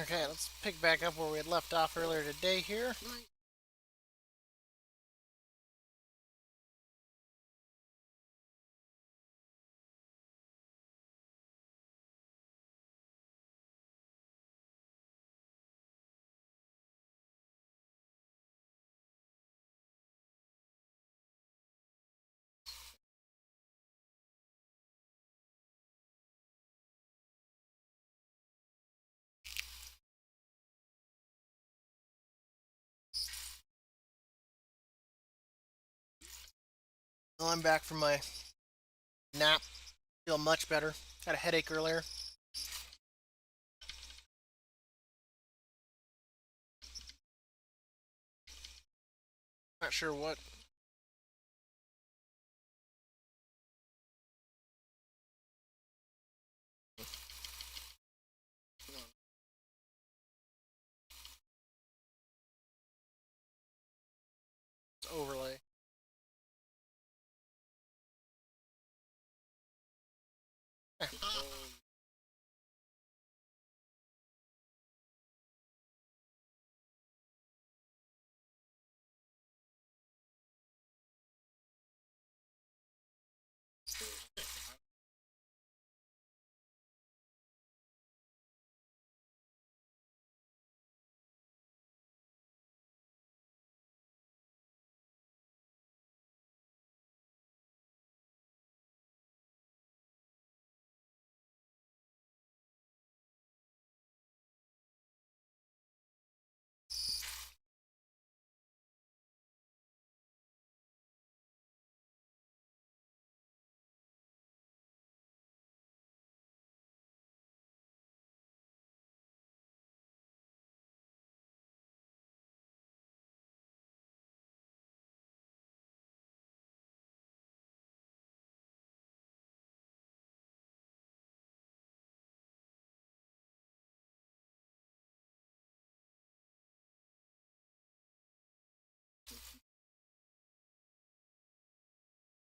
Okay, let's pick back up where we had left off earlier today here. Well, I'm back from my nap. Feel much better. Had a headache earlier. Not sure what. It's overlay.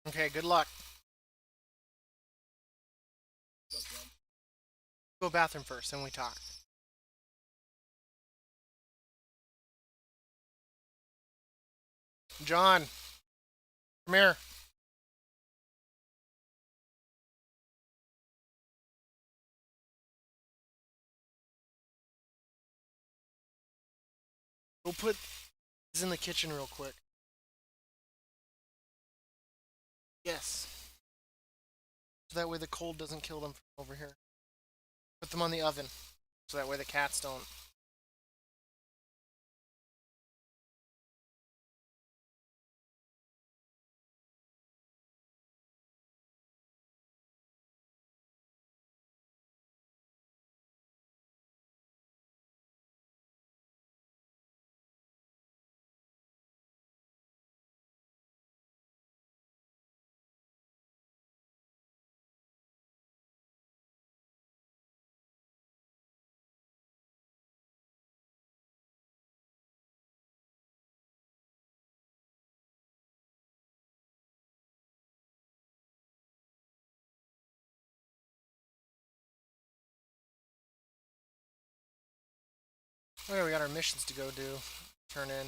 Okay, good luck. Go bathroom first, then we talk. John, come here. Go put these in the kitchen real quick. Yes. So that way the cold doesn't kill them from over here. Put them on the oven. So that way the cats don't. Okay, we got our missions to go do. Turn in.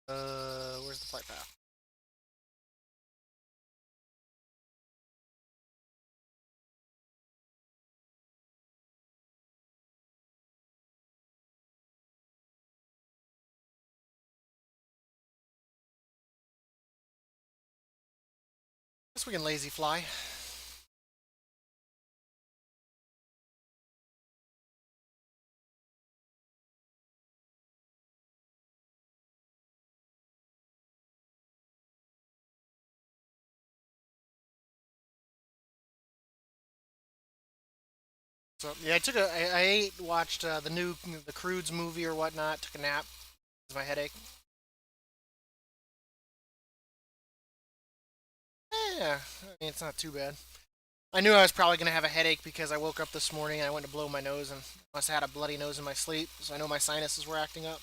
Where's the flight path? Guess we can lazy fly. So yeah, I ate, watched the Croods movie or whatnot. Took a nap. Because my headache. Yeah, I mean it's not too bad. I knew I was probably gonna have a headache because I woke up this morning and I went to blow my nose and must have had a bloody nose in my sleep. So I know my sinuses were acting up.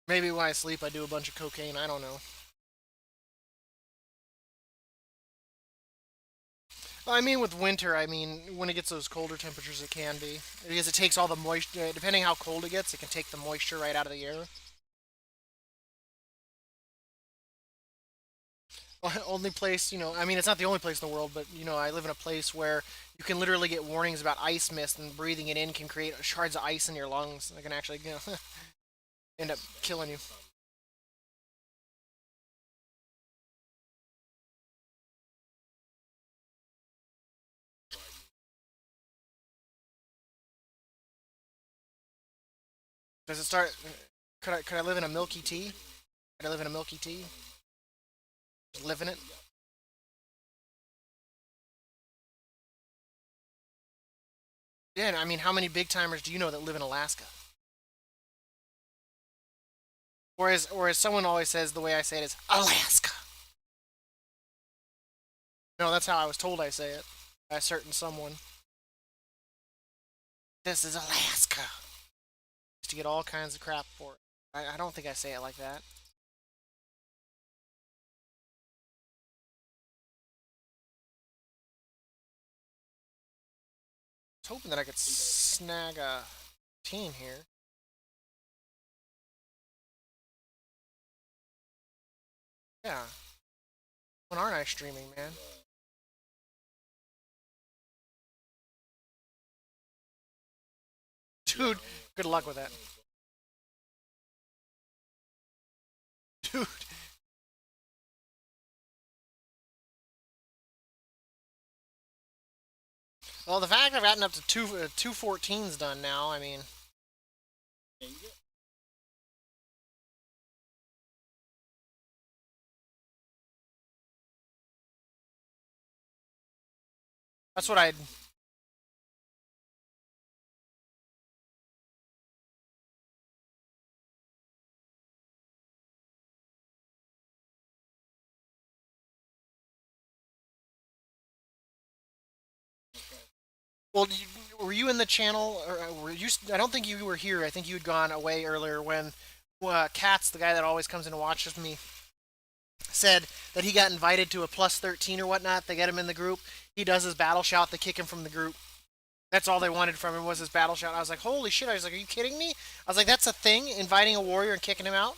Maybe when I sleep I do a bunch of cocaine. I don't know. I mean, with winter, I mean, when it gets those colder temperatures, it can be. Because it takes all the moisture, depending how cold it gets, it can take the moisture right out of the air. Only place, I mean, it's not the only place in the world, but, I live in a place where you can literally get warnings about ice mist, and breathing it in can create shards of ice in your lungs that can actually, end up killing you. Does it start? Could I live in a milky tea? Could I live in a milky tea? Just live in it? Yeah, I mean, how many big timers do you know that live in Alaska? Or as someone always says, the way I say it is Alaska. No, that's how I was told I say it by a certain someone. This is Alaska. Used to get all kinds of crap for it. I don't think I say it like that. I was hoping that I could snag a team here. Yeah. When aren't I streaming, man? Dude, good luck with that. Dude. Well, the fact I've gotten up to two 14s done now, I mean, that's what I'd. Well, were you in the channel? Or were you? I don't think you were here. I think you had gone away earlier when Katz, the guy that always comes in and watches me, said that he got invited to a plus 13 or whatnot. They get him in the group. He does his battle shout. They kick him from the group. That's all they wanted from him was his battle shout. I was like, holy shit. I was like, are you kidding me? I was like, that's a thing? Inviting a warrior and kicking him out?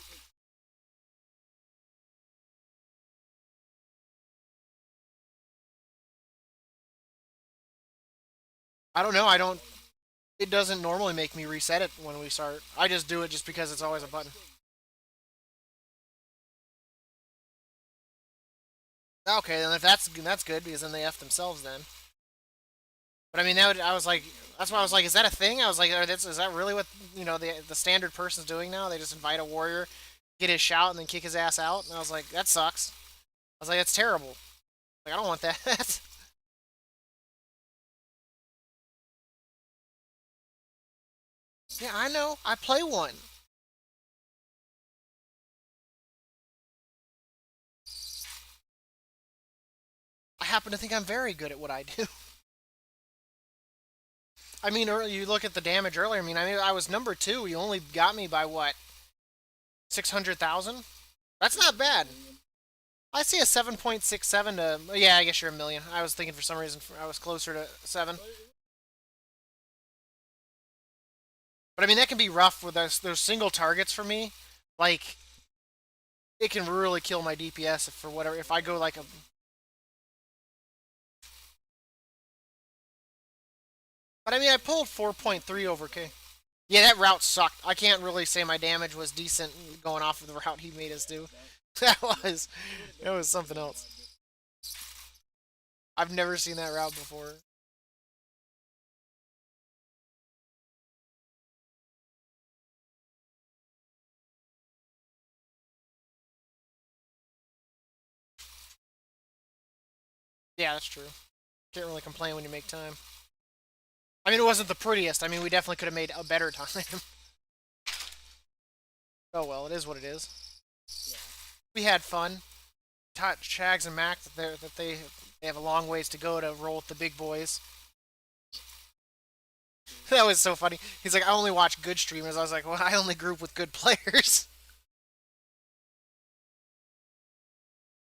I don't know. I don't. It doesn't normally make me reset it when we start. I just do it just because it's always a button. Okay, then if that's good because then they f themselves then. But I mean, I was like, that's why I was like, is that a thing? I was like, is that really what the standard person's doing now? They just invite a warrior, get his shout, and then kick his ass out. And I was like, that sucks. I was like, that's terrible. Like, I don't want that. Yeah, I know. I play one. I happen to think I'm very good at what I do. I mean, you look at the damage earlier. I mean, I was number two. You only got me by what, 600,000? That's not bad. I see a 7.67 to. Yeah, I guess you're a million. I was thinking for some reason I was closer to 7. But I mean, that can be rough with those single targets for me. Like, it can really kill my DPS if for whatever. If I go like a. But I mean, I pulled 4.3 over K. Yeah, that route sucked. I can't really say my damage was decent going off of the route he made us do. Was. That was something else. I've never seen that route before. Yeah, that's true. Can't really complain when you make time. I mean, it wasn't the prettiest. I mean, we definitely could have made a better time. Oh well, it is what it is. We had fun. Taught Shags and Mac that they have a long ways to go to roll with the big boys. That was so funny. He's like, I only watch good streamers. I was like, well, I only group with good players.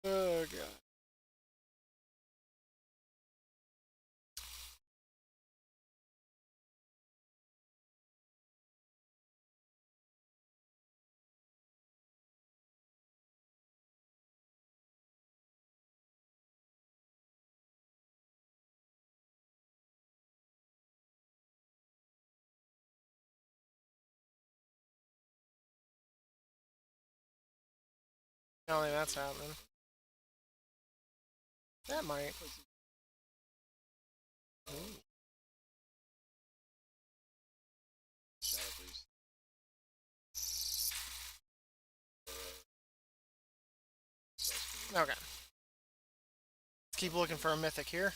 Oh god. I don't think that's happening. That might. Ooh. Okay. Let's keep looking for a mythic here.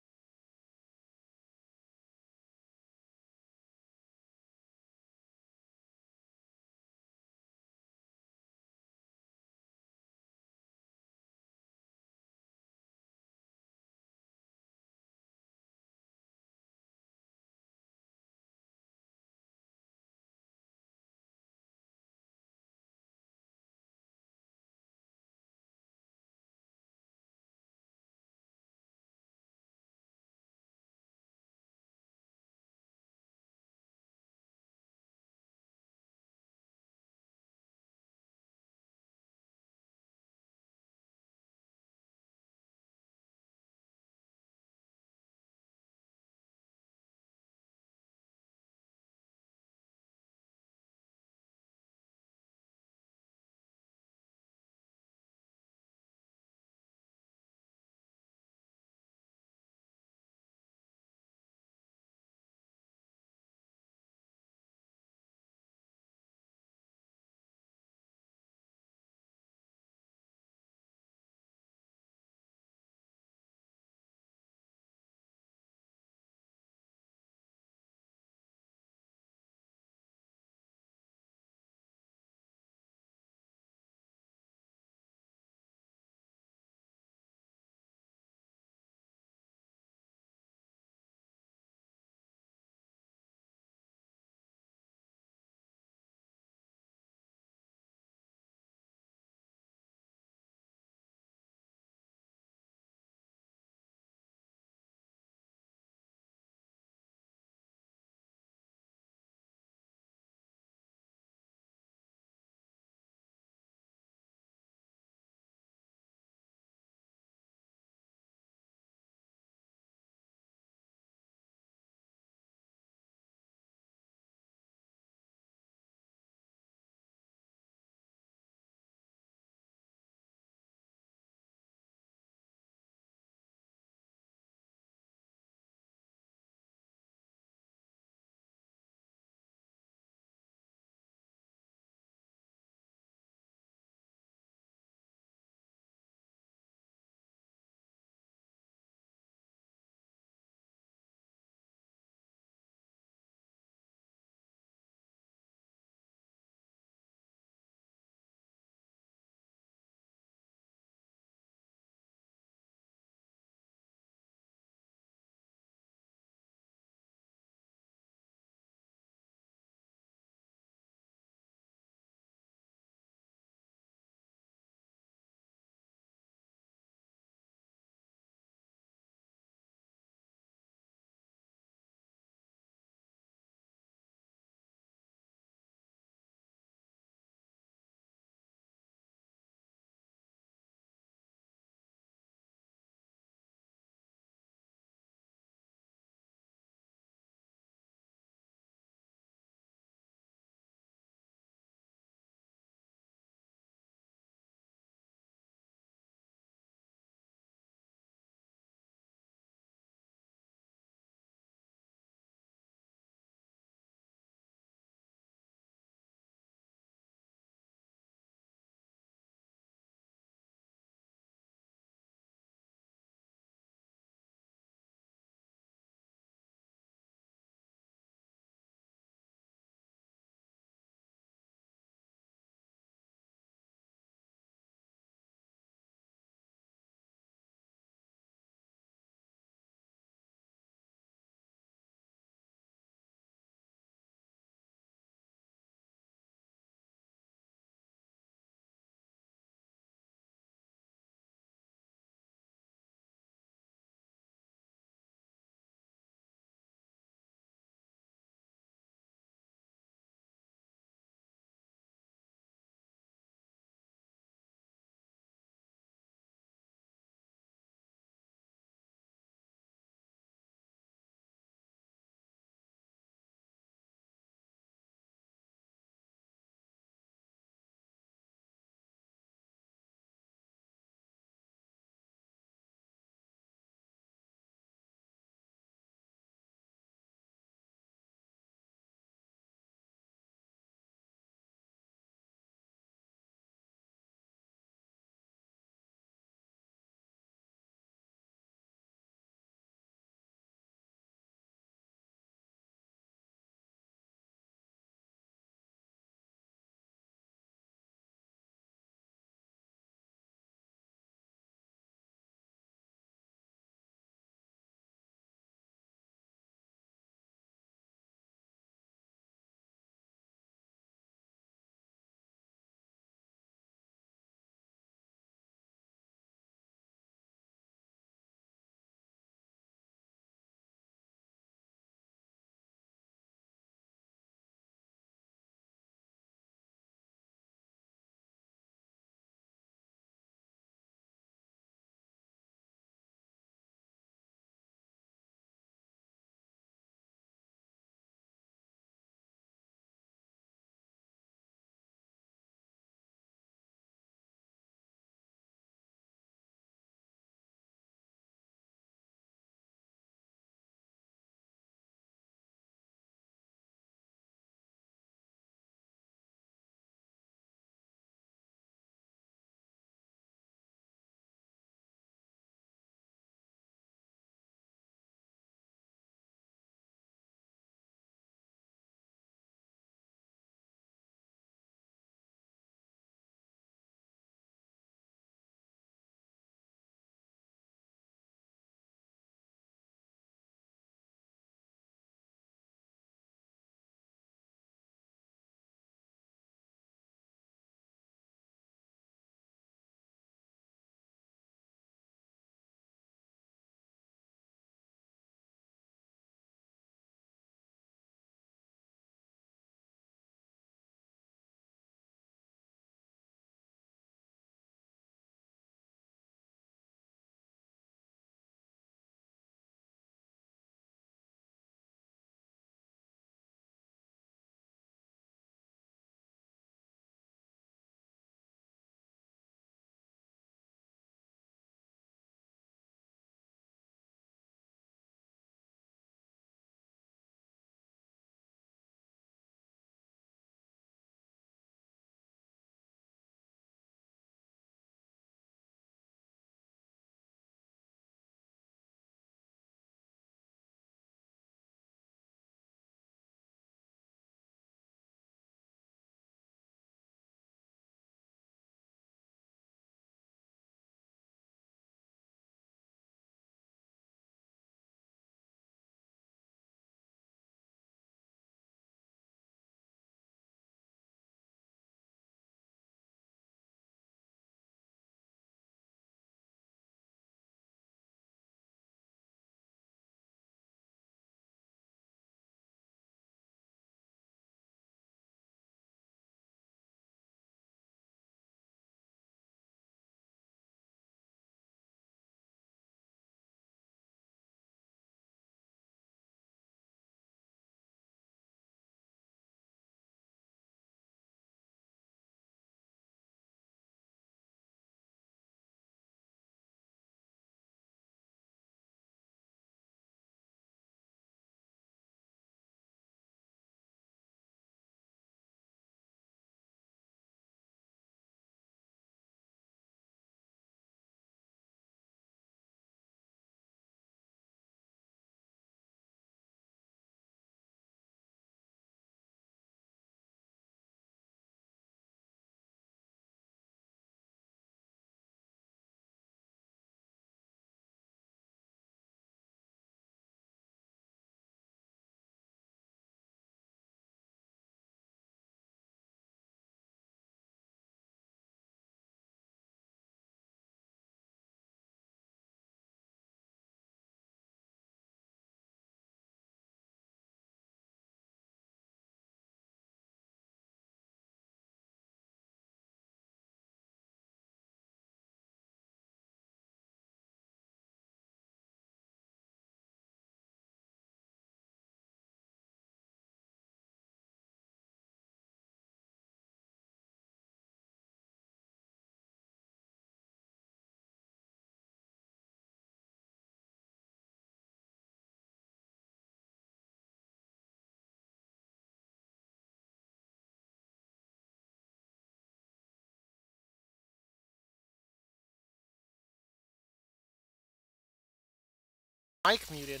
Mic muted.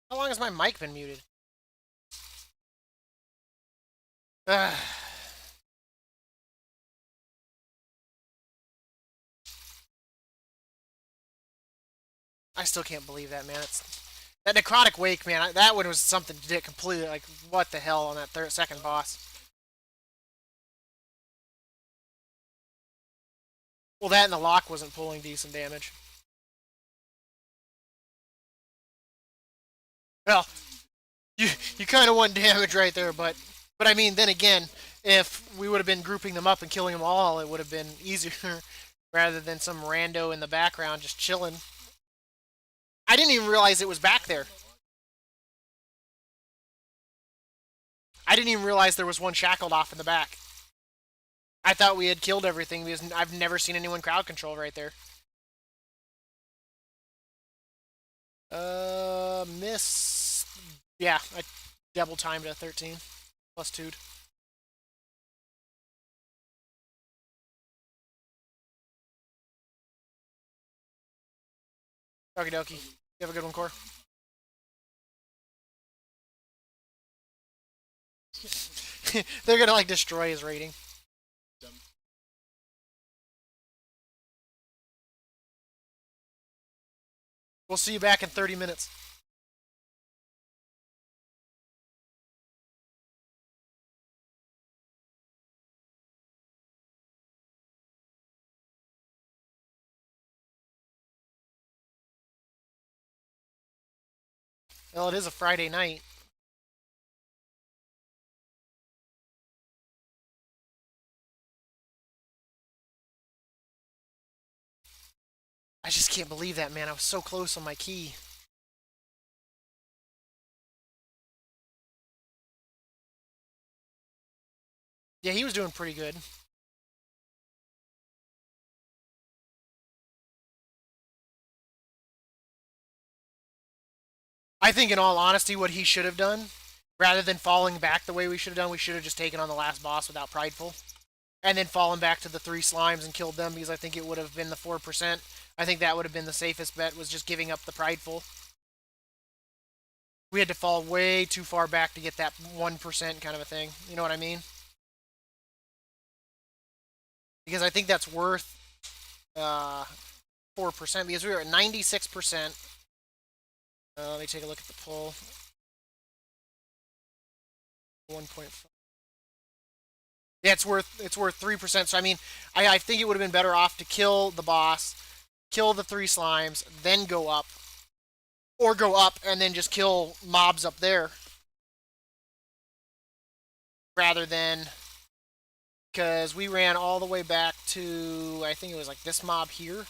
How long has my mic been muted? Ugh. I still can't believe that, man. That necrotic wake, man. That one was something to do completely. Like, what the hell on that second boss? Well, that and the lock wasn't pulling decent damage. Well, you kind of won damage right there, but I mean, then again, if we would have been grouping them up and killing them all, it would have been easier rather than some rando in the background just chilling. I didn't even realize it was back there. I didn't even realize there was one shackled off in the back. I thought we had killed everything because I've never seen anyone crowd control right there. Miss. Yeah, I double timed a 13 plus 2. Okie dokie. You have a good one, Core. They're gonna like destroy his rating. We'll see you back in 30 minutes. Well, it is a Friday night. I just can't believe that, man. I was so close on my key. Yeah, he was doing pretty good. I think, in all honesty, what he should have done, rather than falling back the way we should have done, we should have just taken on the last boss without Prideful. And then fallen back to the 3 slimes and killed them because I think it would have been the 4%. I think that would have been the safest bet, was just giving up the Prideful. We had to fall way too far back to get that 1% kind of a thing. You know what I mean? Because I think that's worth 4% because we were at 96%. Let me take a look at the pull. 1.5. Yeah, it's worth 3%. So I mean, I think it would have been better off to kill the boss, kill the 3 slimes, then go up, or go up and then just kill mobs up there, rather than, because we ran all the way back to, I think it was like this mob here,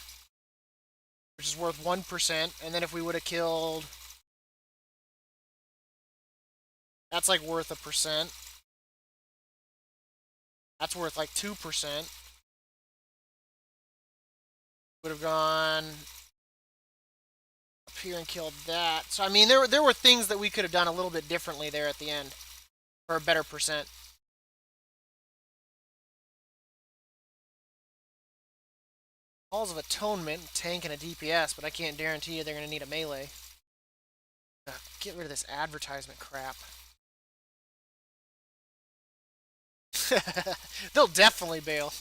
which is worth 1%, and then if we would have killed, that's like worth 1%. That's worth like 2%. Would have gone up here and killed that. So I mean, there were things that we could have done a little bit differently there at the end for a better percent. Halls of Atonement, tank and a DPS, but I can't guarantee you they're going to need a melee. Get rid of this advertisement crap. They'll definitely bail.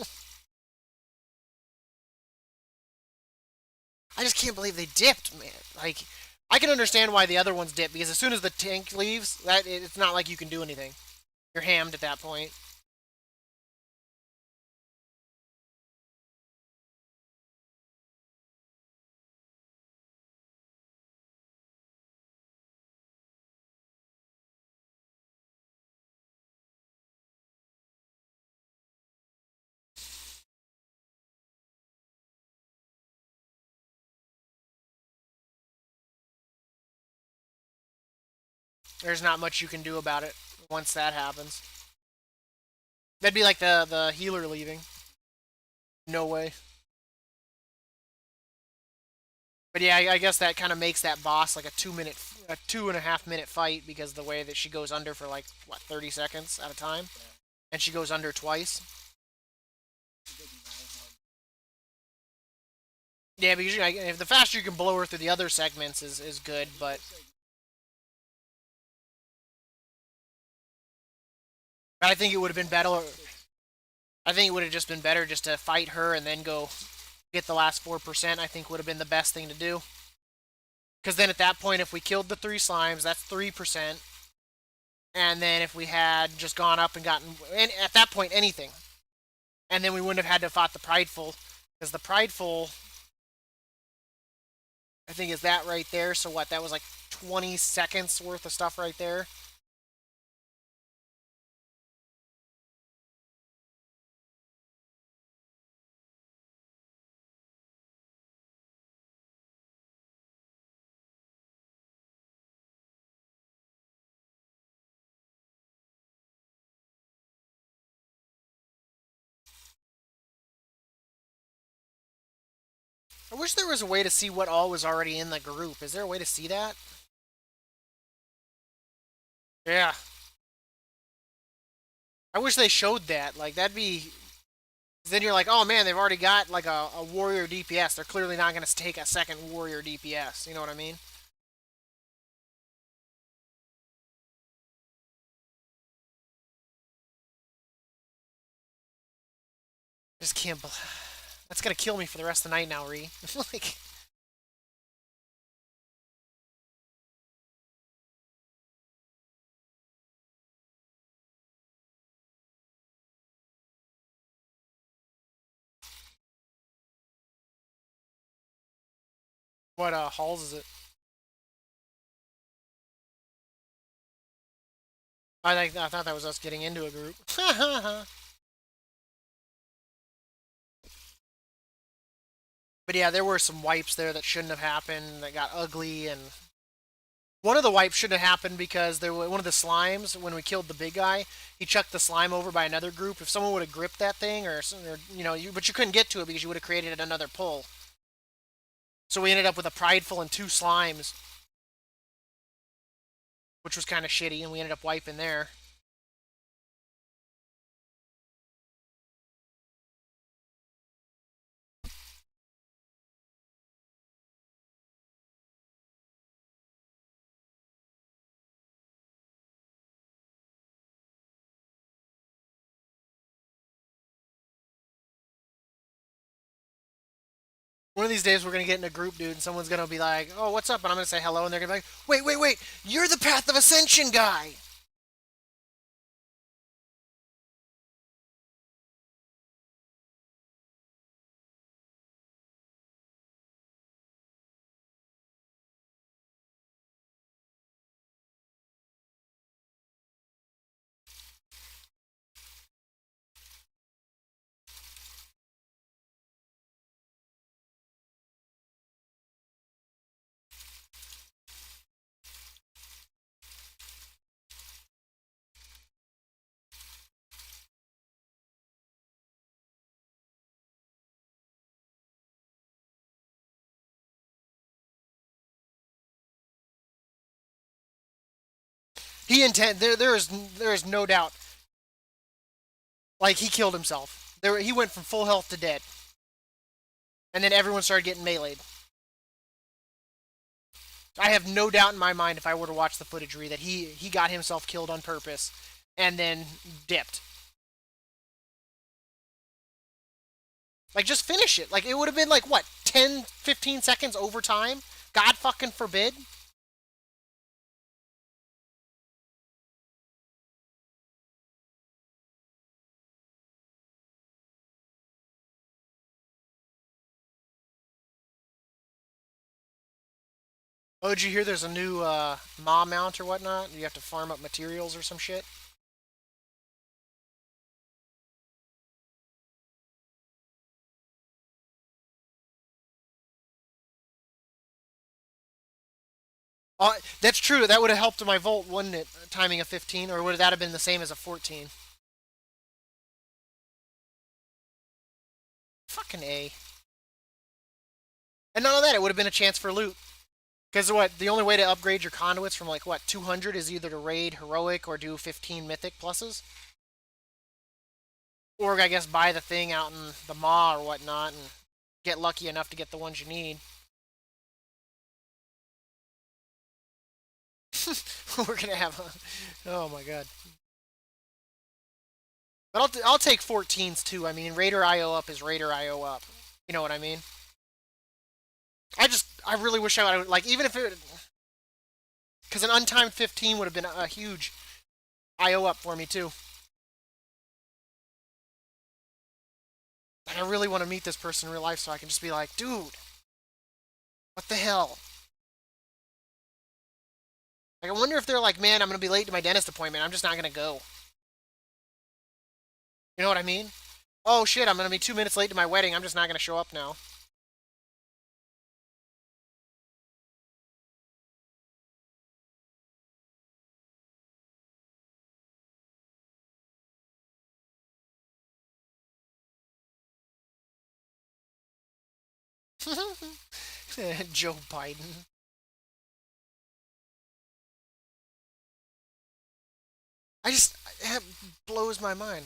I just can't believe they dipped, man. Like, I can understand why the other ones dip, because as soon as the tank leaves, it's not like you can do anything. You're hammed at that point. There's not much you can do about it once that happens. That'd be like the healer leaving. No way. But yeah, I guess that kind of makes that boss like a 2.5 minute fight, because the way that she goes under for like, what, 30 seconds at a time? And she goes under twice. Yeah, because if the faster you can blow her through the other segments is good, but I think it would have been better. I think it would have just been better just to fight her and then go get the last 4%. I think would have been the best thing to do. Because then at that point, if we killed the 3 slimes, that's 3%. And then if we had just gone up and gotten, and at that point, anything. And then we wouldn't have had to fought the prideful. Because the prideful, I think, is that right there. So what? That was like 20 seconds worth of stuff right there. I wish there was a way to see what all was already in the group. Is there a way to see that? Yeah. I wish they showed that. Like, that'd be. Then you're like, oh man, they've already got like a warrior DPS. They're clearly not going to take a second warrior DPS. You know what I mean? Just can't. That's gonna kill me for the rest of the night now, Ree. Like, what halls is it? I thought that was us getting into a group. But yeah, there were some wipes there that shouldn't have happened. That got ugly, and one of the wipes shouldn't have happened because there was one of the slimes when we killed the big guy. He chucked the slime over by another group. If someone would have gripped that thing, or but you couldn't get to it because you would have created another pull. So we ended up with a prideful and 2 slimes, which was kind of shitty, and we ended up wiping there. One of these days we're gonna get in a group, dude, and someone's gonna be like, "Oh, what's up?" And I'm gonna say hello, and they're gonna be like, "Wait, wait, wait! You're the Path of Ascension guy." There is no doubt. Like he killed himself. He went from full health to dead, and then everyone started getting meleeed. I have no doubt in my mind if I were to watch the footage, that he got himself killed on purpose, and then dipped. Like just finish it. Like it would have been like what 10, 15 seconds over time. God fucking forbid. Oh, did you hear there's a new Ma mount or whatnot? You have to farm up materials or some shit? That's true. That would have helped my volt, wouldn't it? Timing a 15, or would that have been the same as a 14? Fucking A. And none of that. It would have been a chance for loot. Because what? The only way to upgrade your conduits from like what 200 is either to raid heroic or do 15 mythic pluses, or I guess buy the thing out in the maw or whatnot and get lucky enough to get the ones you need. We're gonna have oh my god. But I'll take 14s too. I mean, Raider IO up is Raider IO up. You know what I mean? I really wish I would like even if it because an untimed 15 would have been a huge IO up for me too. Like I really want to meet this person in real life so I can just be like, dude, what the hell? Like I wonder if they're like, man, I'm gonna be late to my dentist appointment. I'm just not gonna go. You know what I mean? Oh shit, I'm gonna be 2 minutes late to my wedding. I'm just not gonna show up now. Joe Biden. I just it blows my mind.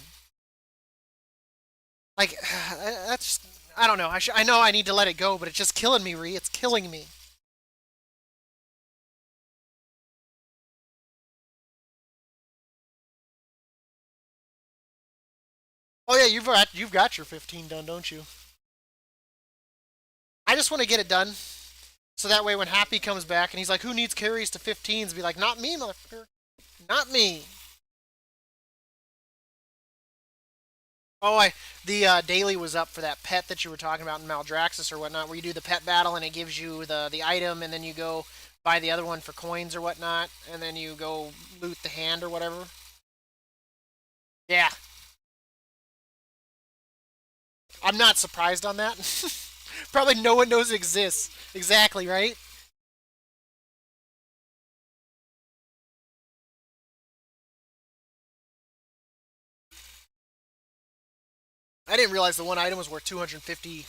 Like that's I don't know. I know I need to let it go, but it's just killing me, Ree. It's killing me. Oh yeah, you've got your 15 done, don't you? I just want to get it done, so that way when Happy comes back and he's like, "Who needs carries to 15s?" Be like, "Not me, motherfucker. Not me." Oh, I the daily was up for that pet that you were talking about in Maldraxxus or whatnot, where you do the pet battle and it gives you the item, and then you go buy the other one for coins or whatnot, and then you go loot the hand or whatever. Yeah, I'm not surprised on that. Probably no one knows it exists. Exactly, right? I didn't realize the one item was worth 250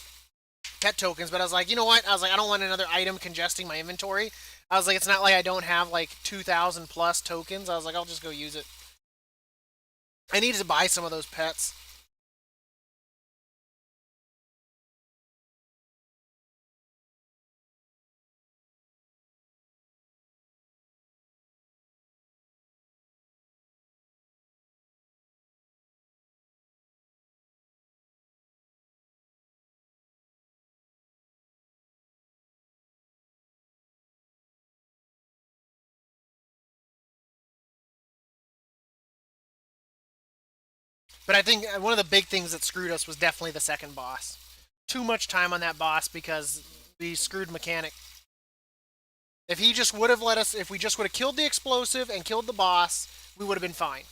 pet tokens, but I was like, you know what? I was like, I don't want another item congesting my inventory. I was like, it's not like I don't have like 2,000 plus tokens. I was like, I'll just go use it. I needed to buy some of those pets. But I think one of the big things that screwed us was definitely the second boss. Too much time on that boss because we screwed mechanic. If he just would have let us, if we just would have killed the explosive and killed the boss, we would have been fine.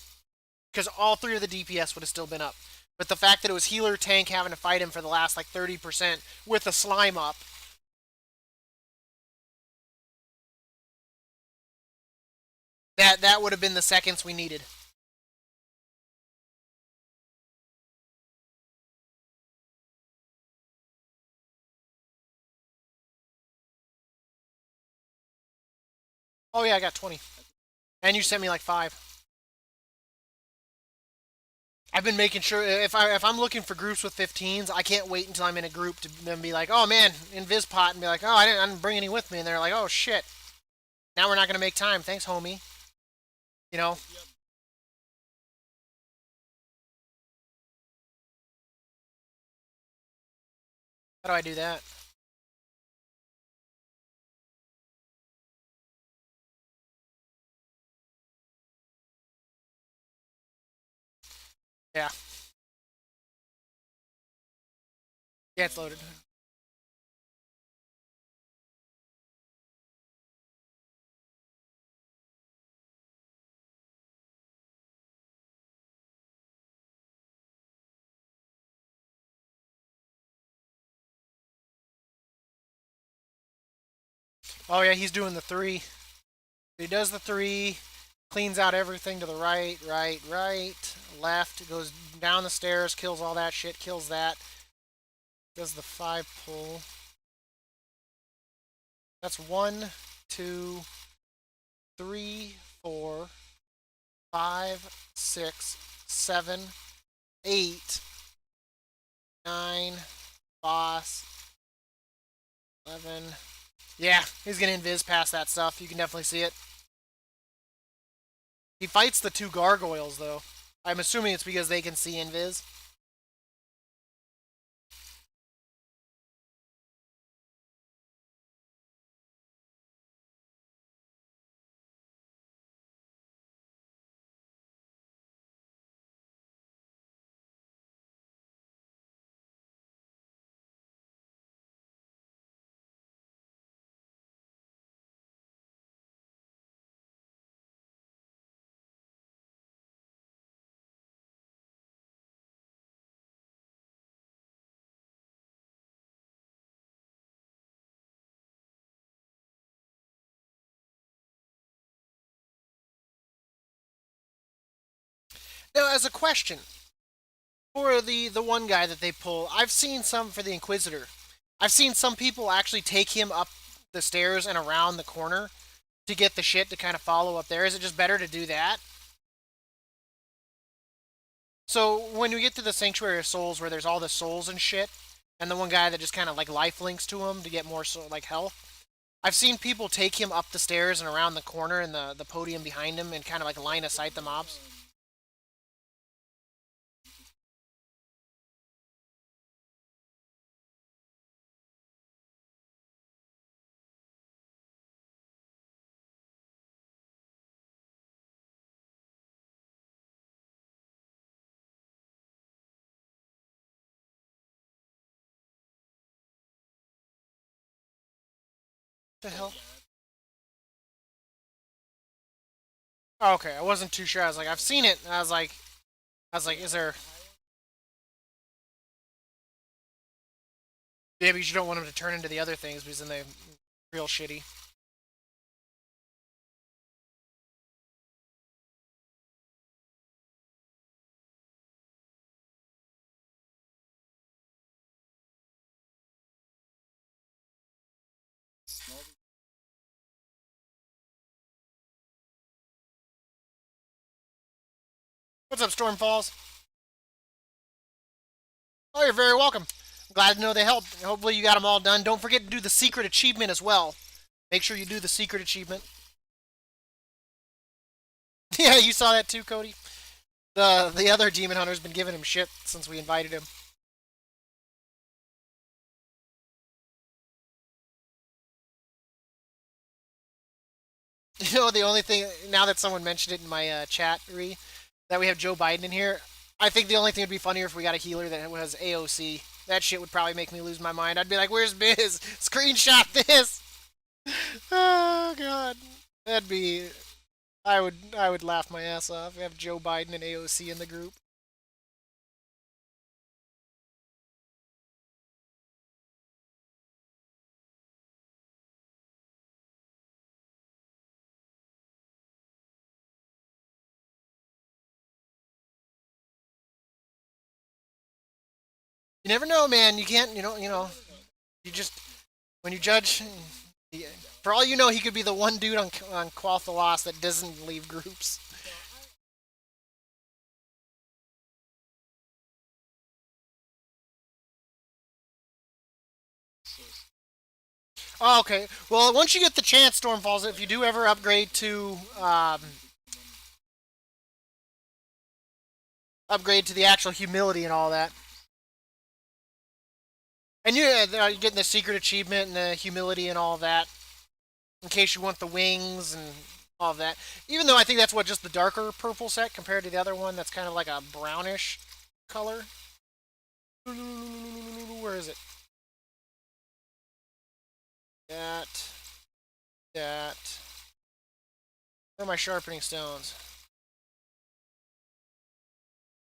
Because all three of the DPS would have still been up. But the fact that it was healer tank having to fight him for the last like 30% with the slime up, that would have been the seconds we needed. Oh yeah, I got 20. And you sent me like 5. I've been making sure if I'm looking for groups with 15s, I can't wait until I'm in a group to then be like, oh man, in Vizpot, and be like, oh, I didn't bring any with me, and they're like, oh shit, now we're not gonna make time. Thanks, homie. You know, how do I do that? Yeah, yeah, it's loaded. Oh yeah, he's doing the 3. He does the 3, cleans out everything to the right, right, right, left, goes down the stairs, kills all that shit, kills that, does the 5 pull. That's 1, 2, 3, 4, 5, 6, 7, 8, 9, boss, 11. Yeah, he's gonna invis past that stuff. You can definitely see it. He fights the two gargoyles though. I'm assuming it's because they can see invis. Now, as a question for the one guy that they pull, I've seen some for the Inquisitor. I've seen some people actually take him up the stairs and around the corner to get the shit to kind of follow up there. Is it just better to do that? So when you get to the Sanctuary of Souls, where there's all the souls and shit, and the one guy that just kind of like life links to him to get more like health, I've seen people take him up the stairs and around the corner and the podium behind him and kind of like line of sight the mobs. What the hell? Oh, okay, I wasn't too sure. I was like, I've seen it. And I was like, is there? Yeah, but you don't want him to turn into the other things because then they real shitty. What's up, Storm Falls? Oh, you're very welcome. I'm glad to know they helped. Hopefully you got them all done. Don't forget to do the secret achievement as well. Make sure you do the secret achievement. Yeah, you saw that too, Cody. The other demon hunter's been giving him shit since we invited him. You know, the only thing now that someone mentioned it in my chat, that we have Joe Biden in here. I think the only thing would be funnier if we got a healer that was AOC. That shit would probably make me lose my mind. I'd be like, "Where's Biz? Screenshot this!" Oh god, that'd be. I would laugh my ass off. Have Joe Biden and AOC in the group. You never know, man. You can't. You know. You just when you judge. For all you know, he could be the one dude on Quathaloss that doesn't leave groups. Oh, okay. Well, once you get the chance, Stormfalls, if you do ever upgrade to the actual humility and all that, and you're getting the secret achievement and the humility and all that, in case you want the wings and all of that. Even though I think that's what just the darker purple set compared to the other one, that's kind of like a brownish color. Where is it? That. That. Where are my sharpening stones?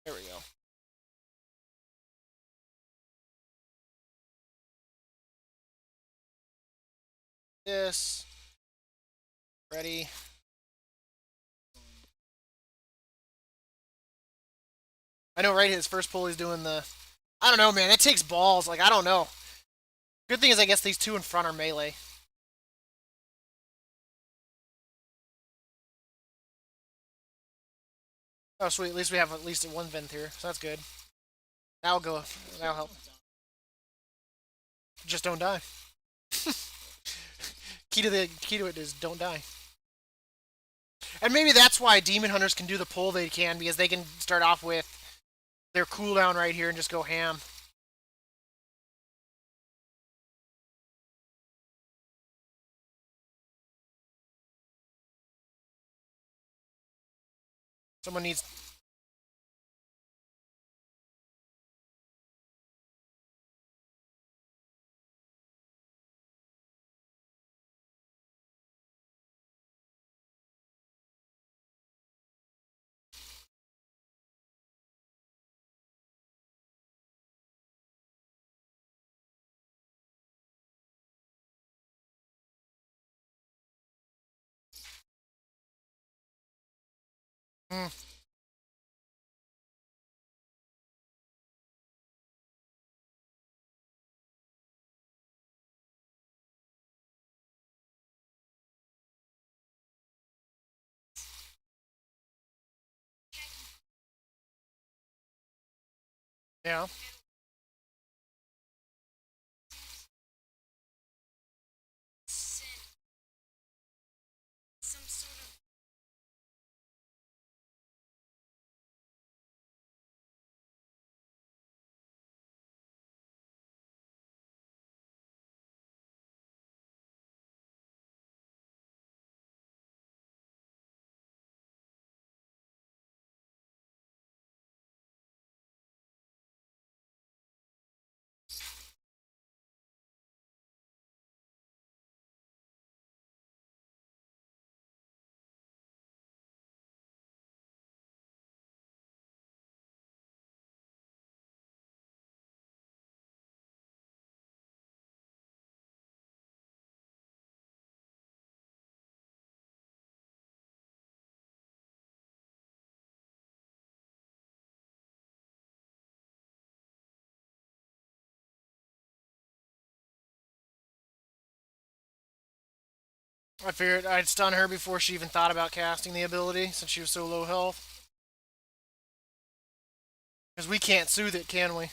There we go. This. Ready. I know, right? His first pull, he's doing the. I don't know, man. It takes balls. Like, I don't know. Good thing is, I guess these two in front are melee. Oh, sweet. At least we have at least one vent here, so that's good. That'll go. That'll help. Just don't die. Key to it is don't die. And maybe that's why demon hunters can do the pull they can, because they can start off with their cooldown right here and just go ham. Someone needs. Mm, yeah. I figured I'd stun her before she even thought about casting the ability, since she was so low health. Because we can't soothe it, can we?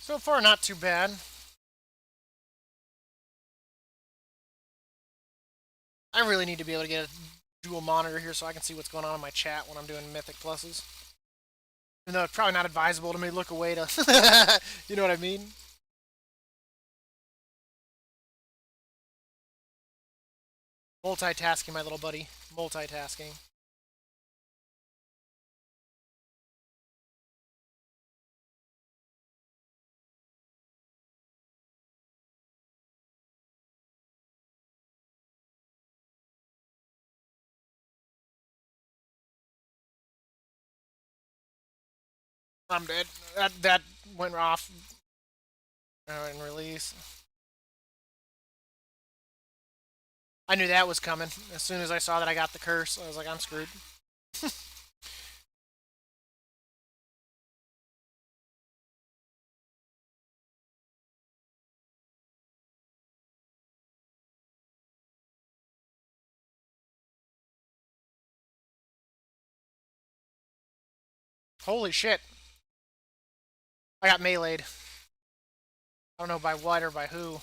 So far, not too bad. I really need to be able to get a dual monitor here so I can see what's going on in my chat when I'm doing Mythic Pluses. Even though it's probably not advisable to me look away to... you know what I mean? Multitasking, my little buddy. Multitasking. I'm dead. That went off in release. I knew that was coming. As soon as I saw that I got the curse, I was like, I'm screwed. Holy shit. I got meleeed. I don't know by what or by who.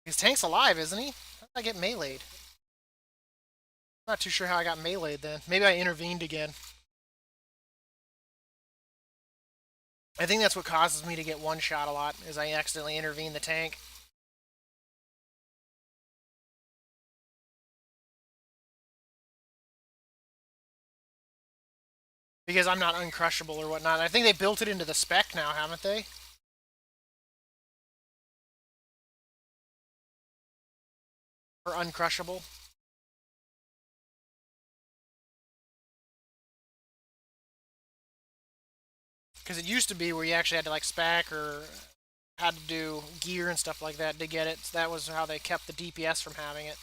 His tank's alive, isn't he? How did I get meleeed? I'm not too sure how I got meleeed then. Maybe I intervened again. I think that's what causes me to get one shot a lot, is I accidentally intervene the tank. Because I'm not uncrushable or whatnot. I think they built it into the spec now, haven't they? For uncrushable. Because it used to be where you actually had to like spec or had to do gear and stuff like that to get it. So that was how they kept the DPS from having it.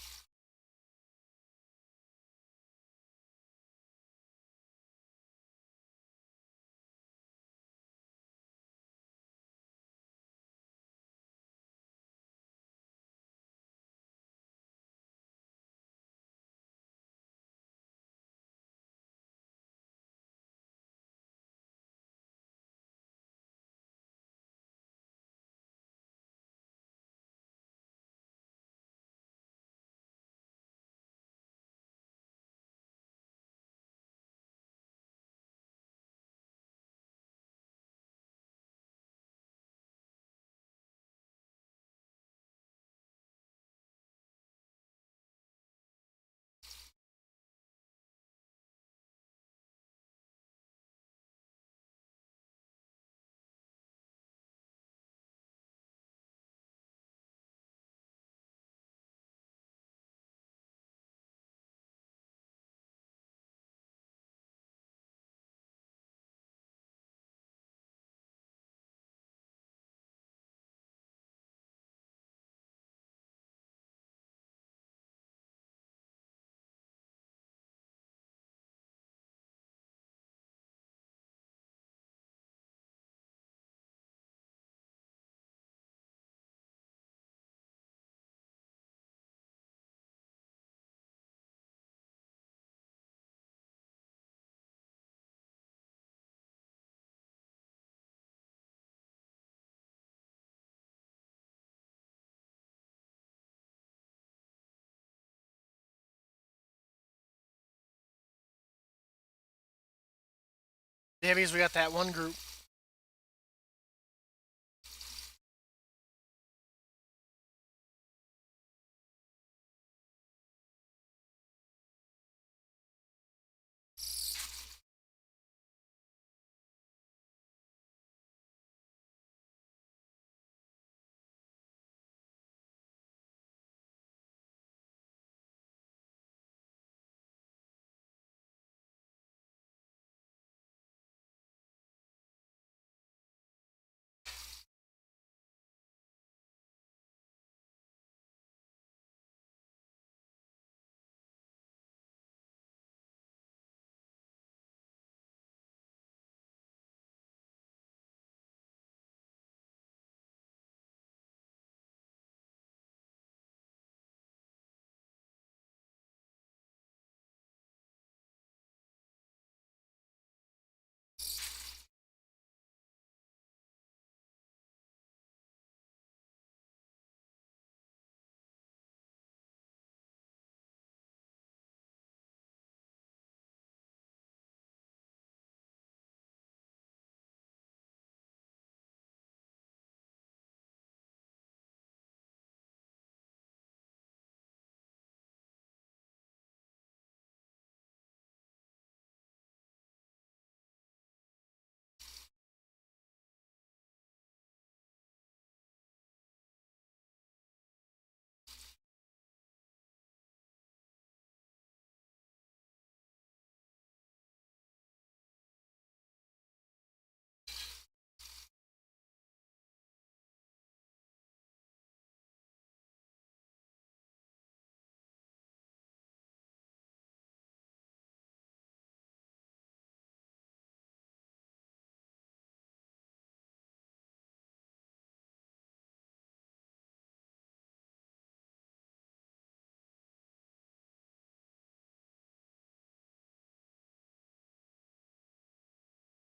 Yeah, because we got that one group.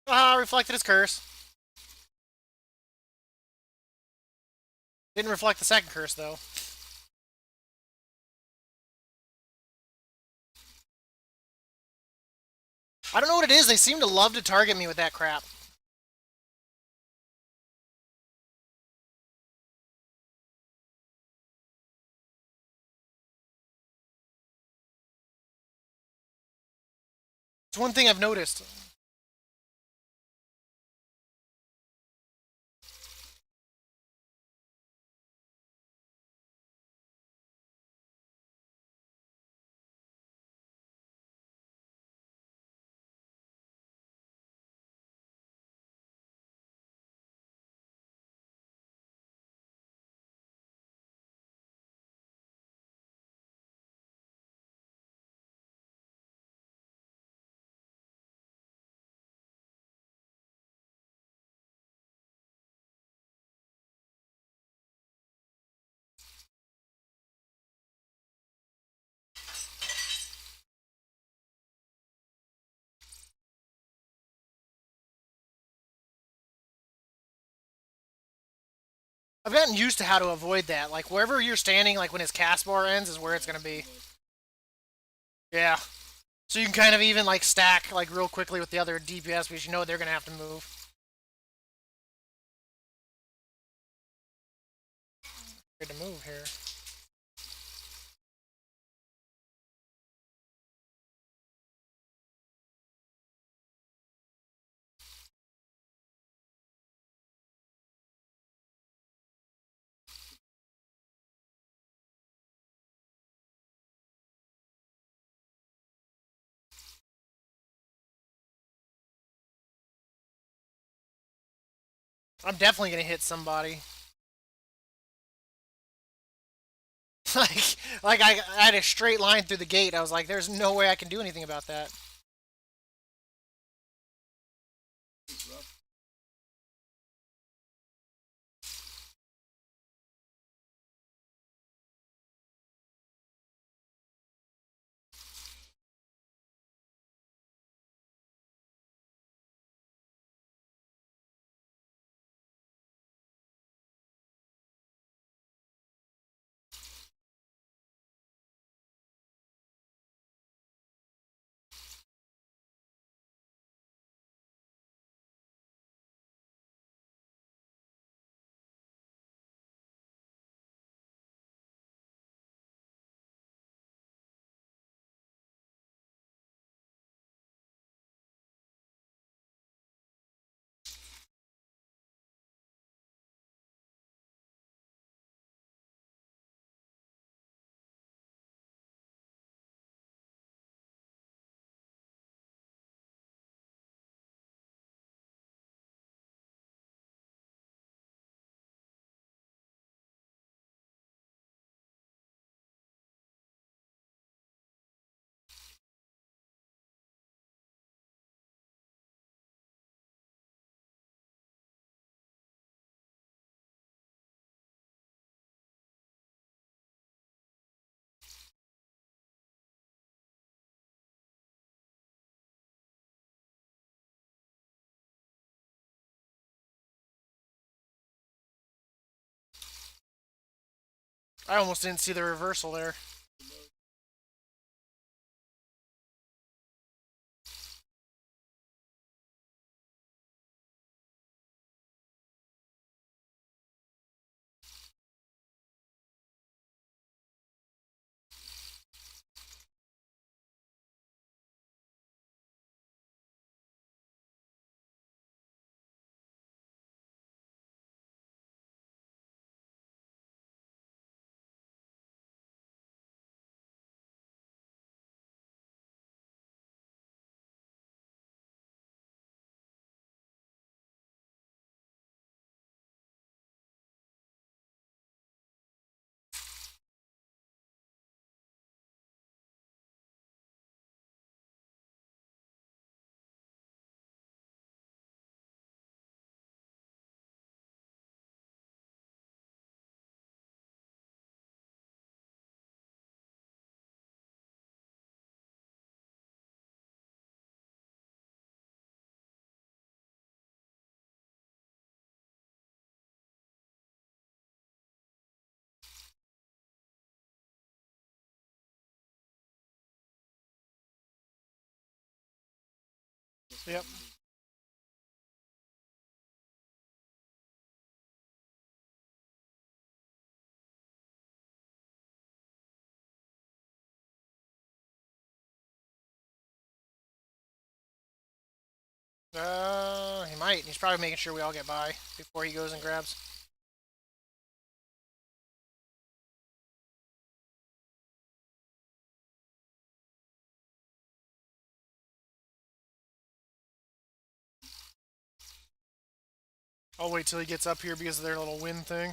Ah, reflected his curse. Didn't reflect the second curse, though. I don't know what it is. They seem to love to target me with that crap. It's one thing I've noticed. I've gotten used to how to avoid that. Like, wherever you're standing, like when his cast bar ends, is where it's going to be. Yeah. So you can kind of even, like, stack, like, real quickly with the other DPS because you know they're going to have to move. Good to move here. I'm definitely going to hit somebody. like, I had a straight line through the gate. I was like, there's no way I can do anything about that. I almost didn't see the reversal there. Yep. He might. He's probably making sure we all get by before he goes and grabs. I'll wait till he gets up here because of their little wind thing.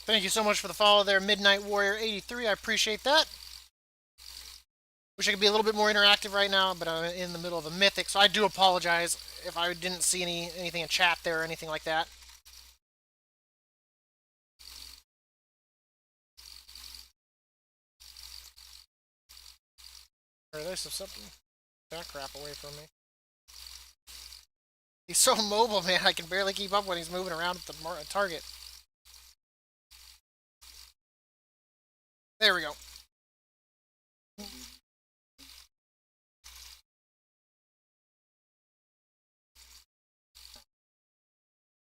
Thank you so much for the follow there, Midnight Warrior 83. I appreciate that. Wish I could be a little bit more interactive right now, but I'm in the middle of a mythic, so I do apologize if I didn't see anything in chat there or anything like that. Or there's something. That crap away from me. He's so mobile, man. I can barely keep up when he's moving around at the target. There we go.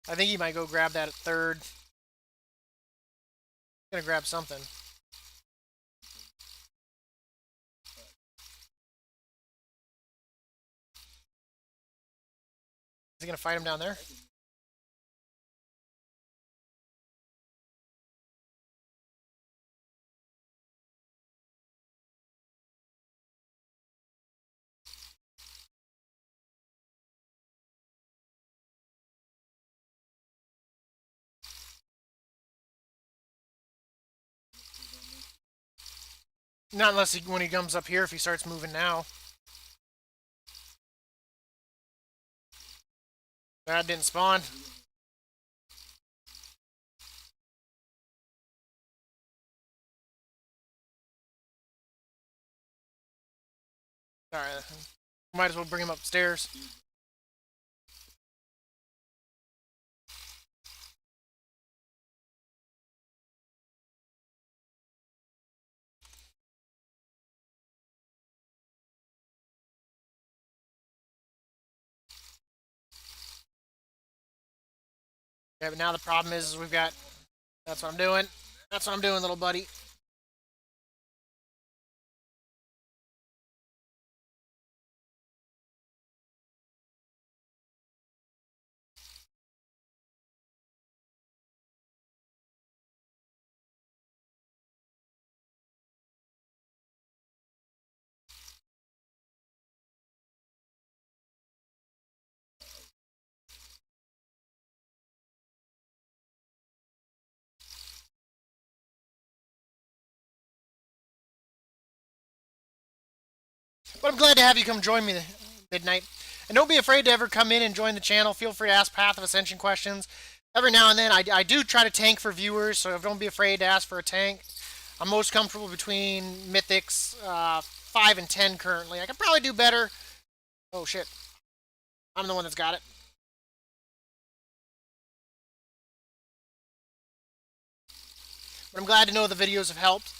I think he might go grab that at third. He's gonna grab something. Is he gonna fight him down there? Not unless when he comes up here, if he starts moving now. That didn't spawn. Alright. Might as well bring him upstairs. Yeah, but now the problem is we've got... That's what I'm doing. That's what I'm doing, little buddy. But I'm glad to have you come join me, Midnight. And don't be afraid to ever come in and join the channel. Feel free to ask Path of Ascension questions. Every now and then, I do try to tank for viewers, so don't be afraid to ask for a tank. I'm most comfortable between Mythics 5 and 10 currently. I could probably do better. Oh, shit. I'm the one that's got it. But I'm glad to know the videos have helped.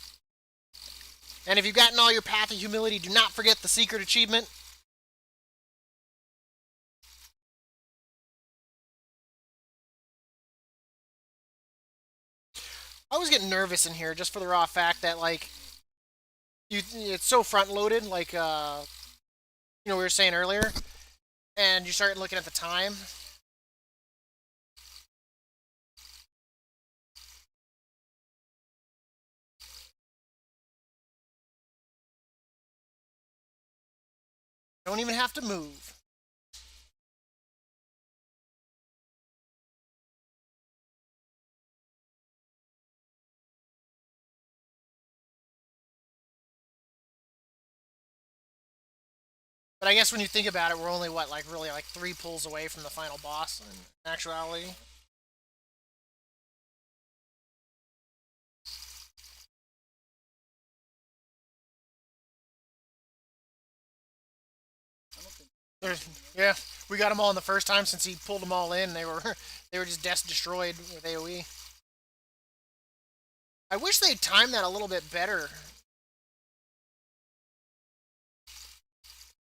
And if you've gotten all your Path of Humility, do not forget the secret achievement. I always get nervous in here just for the raw fact that, like, it's so front loaded, like, we were saying earlier, and you start looking at the time. Don't even have to move. But I guess when you think about it, we're only, what, like, really, like, 3 pulls away from the final boss in actuality. Yeah, we got them all in the first time since he pulled them all in. They were they were just destroyed with AoE. I wish they'd timed that a little bit better.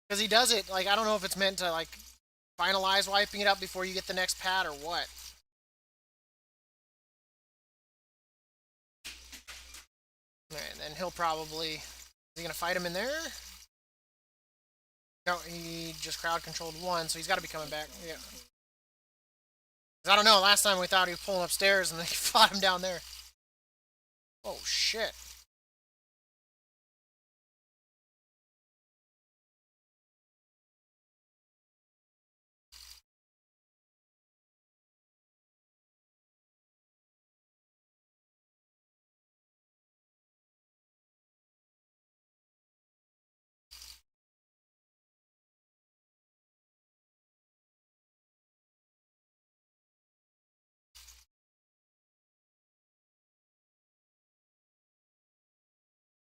Because he does it, like, I don't know if it's meant to, like, finalize wiping it up before you get the next pad or what. And then he'll probably... Is he going to fight him in there? No, he just crowd controlled one, so he's got to be coming back. Yeah. I don't know, last time we thought he was pulling upstairs and they fought him down there. Oh, shit.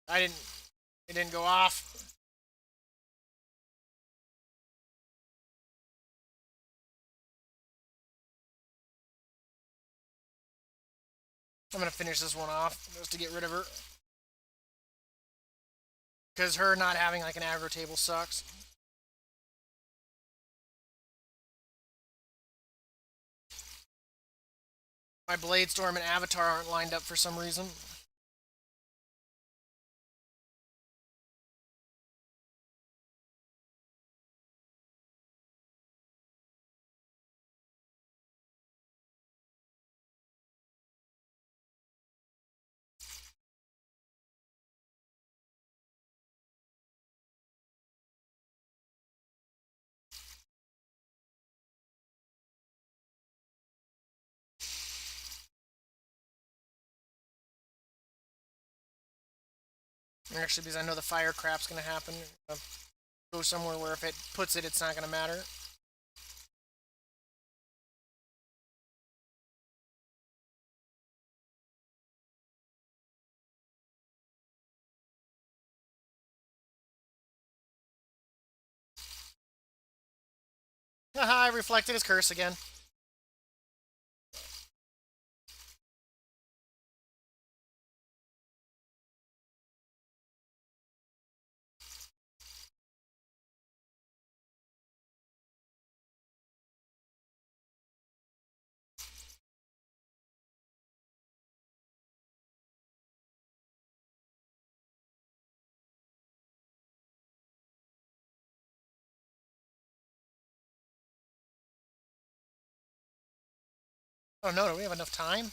It didn't go off. I'm going to finish this one off just to get rid of her. Because her not having, like, an aggro table sucks. My Blade Storm and Avatar aren't lined up for some reason. Actually, because I know the fire crap's going to happen. Go somewhere where if it puts it, it's not going to matter. Haha, I reflected his curse again. Oh no, do we have enough time?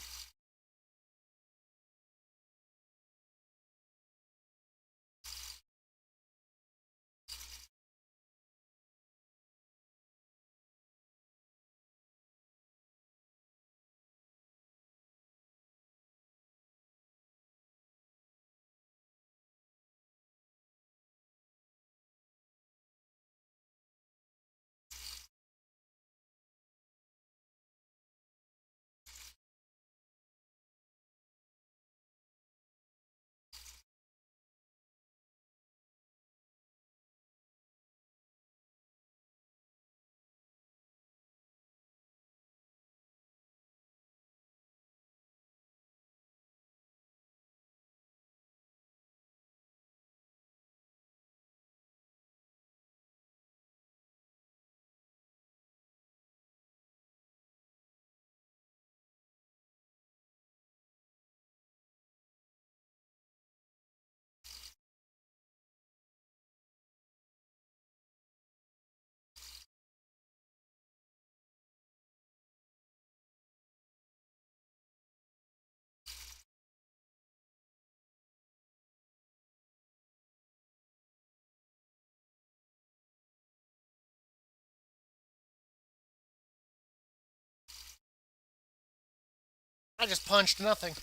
I just punched nothing.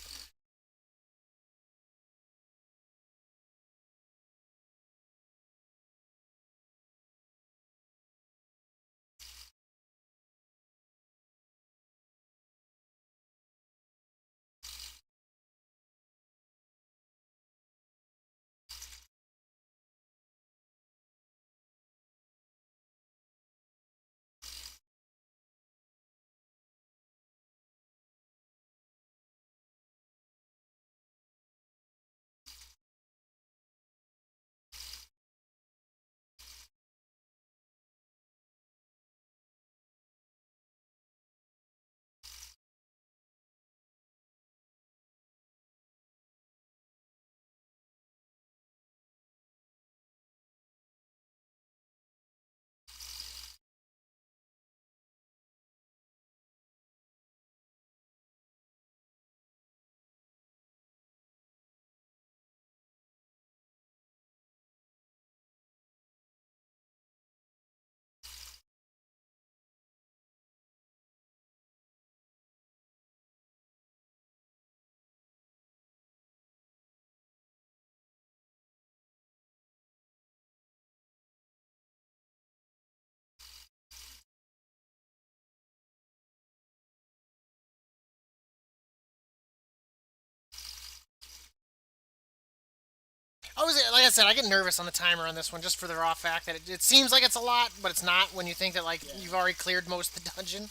I was like I said, I get nervous on the timer on this one just for the raw fact that it seems like it's a lot, but it's not when you think that like you've already cleared most of the dungeon.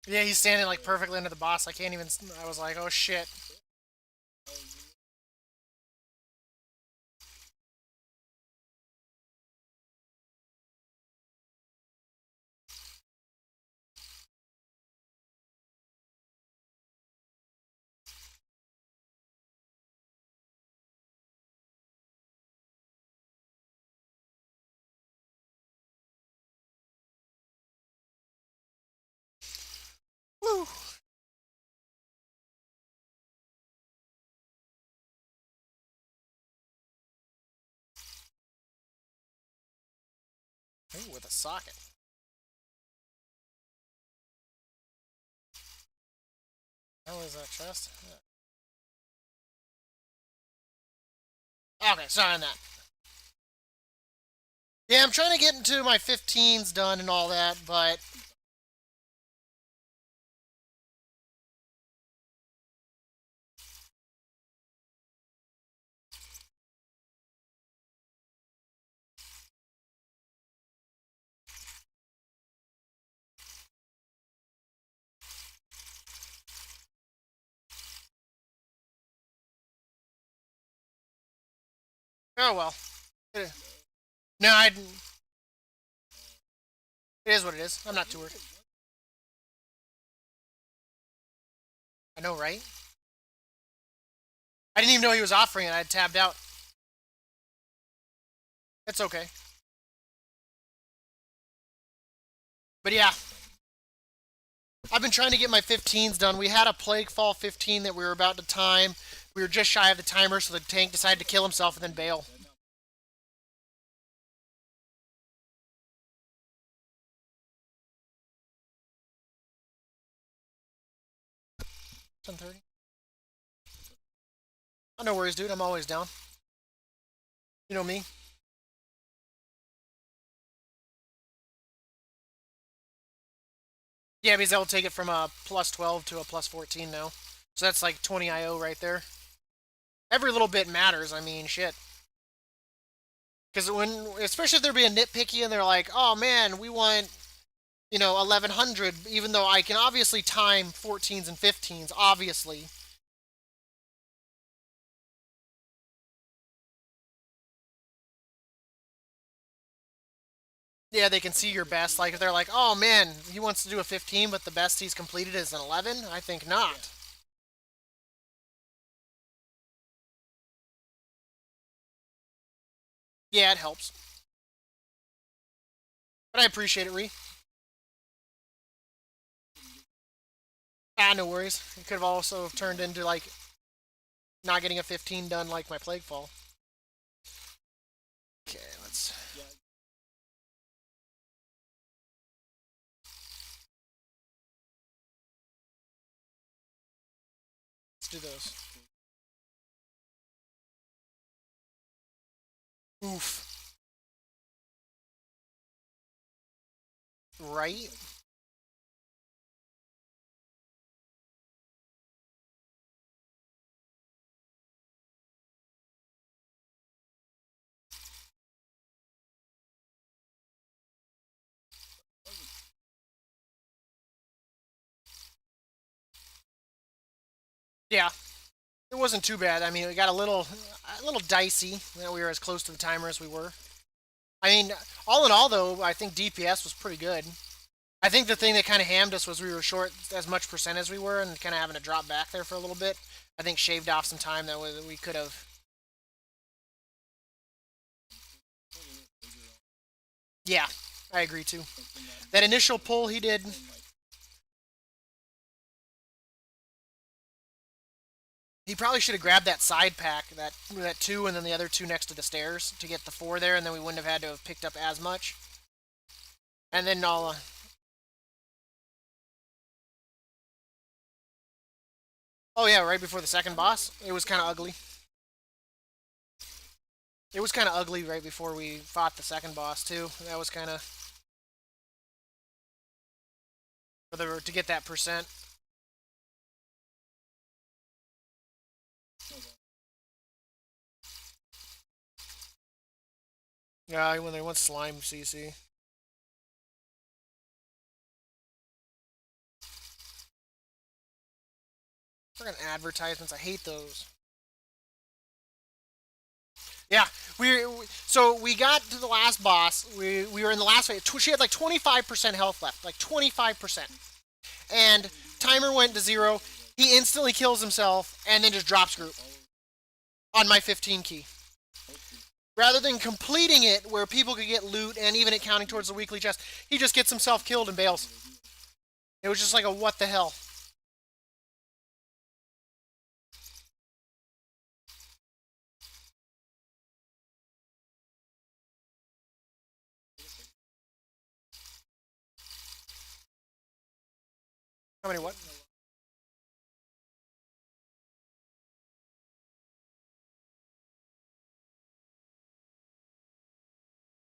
Yeah, he's standing like perfectly under the boss. I can't even. I was like, oh shit. Woo! Ooh, with a socket. How is that chest? Yeah. Okay, sorry on that. Yeah, I'm trying to get into my 15s done and all that, but oh well. Eh, No, it is what it is. I'm not too worried. I know, right? I didn't even know he was offering it. I had tabbed out. It's okay. But yeah, I've been trying to get my 15s done. We had a Plague Fall 15 that we were about to time. We were just shy of the timer, so the tank decided to kill himself and then bail. 10:30. Oh, no worries, dude. I'm always down. You know me. Yeah, because I'll take it from a plus 12 to a plus 14 now. So that's like 20 IO right there. Every little bit matters. I mean, shit. Because when, especially if they're being nitpicky and they're like, oh man, we want, 1100, even though I can obviously time 14s and 15s, obviously. Yeah, they can see your best. Like if they're like, oh man, he wants to do a 15, but the best he's completed is an 11. I think not. Yeah, it helps. But I appreciate it, Ree. Ah, no worries. It could have also turned into like not getting a 15 done like my Plague Fall. Okay, let's do those. Oof. Right? Yeah. It wasn't too bad. I mean, we got a little dicey that we were as close to the timer as we were. I mean, all in all, though, I think DPS was pretty good. I think the thing that kind of hammed us was we were short as much percent as we were, and kind of having to drop back there for a little bit. I think shaved off some time that we could have. Yeah, I agree too. That initial pull he did. He probably should have grabbed that side pack, that two, and then the other two next to the stairs to get the four there, and then we wouldn't have had to have picked up as much. And then all. Oh yeah, right before the second boss, it was kind of ugly. It was kind of ugly right before we fought the second boss too. That was kind of to get that percent. Yeah, when they want slime CC. Freaking advertisements, I hate those. Yeah, we got to the last boss. We were in the last phase. She had like 25% health left, like 25%, and timer went to zero. He instantly kills himself and then just drops group on my 15 key. Rather than completing it where people could get loot and even it counting towards the weekly chest, he just gets himself killed and bails. It was just like a what the hell. How many what?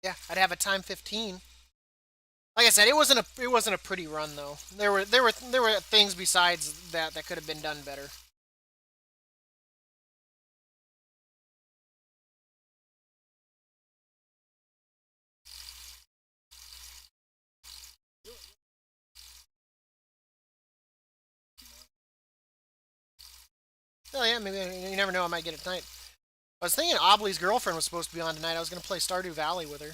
Yeah, I'd have a time 15. Like I said, it wasn't a pretty run though. There were things besides that that could have been done better. Oh yeah, maybe you never know. I might get it tonight. I was thinking Obley's girlfriend was supposed to be on tonight. I was gonna play Stardew Valley with her.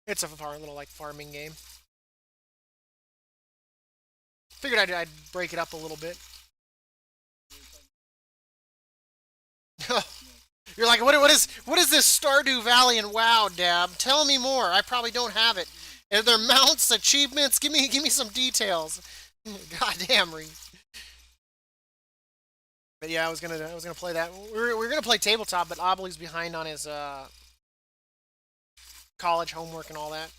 It's a little like farming game. Figured I'd break it up a little bit. You're like, what is this Stardew Valley and WoW, Dab? Tell me more. I probably don't have it. Are there mounts, achievements? Give me some details. Goddamn, Reed. But yeah, I was gonna play that. We were gonna play tabletop, but Obley's behind on his college homework and all that,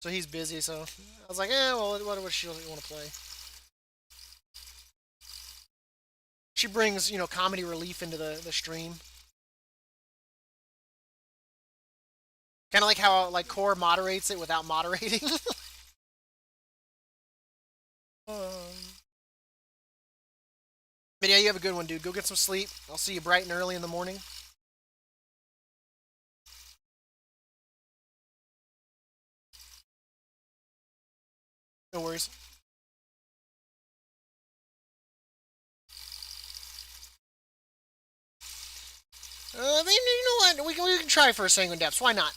so he's busy. So I was like, well, what does she want to play? She brings comedy relief into the stream, kind of like how like Core moderates it without moderating. But yeah, you have a good one, dude. Go get some sleep. I'll see you bright and early in the morning. No worries. You know what? We can try for a Sanguine Depths. Why not?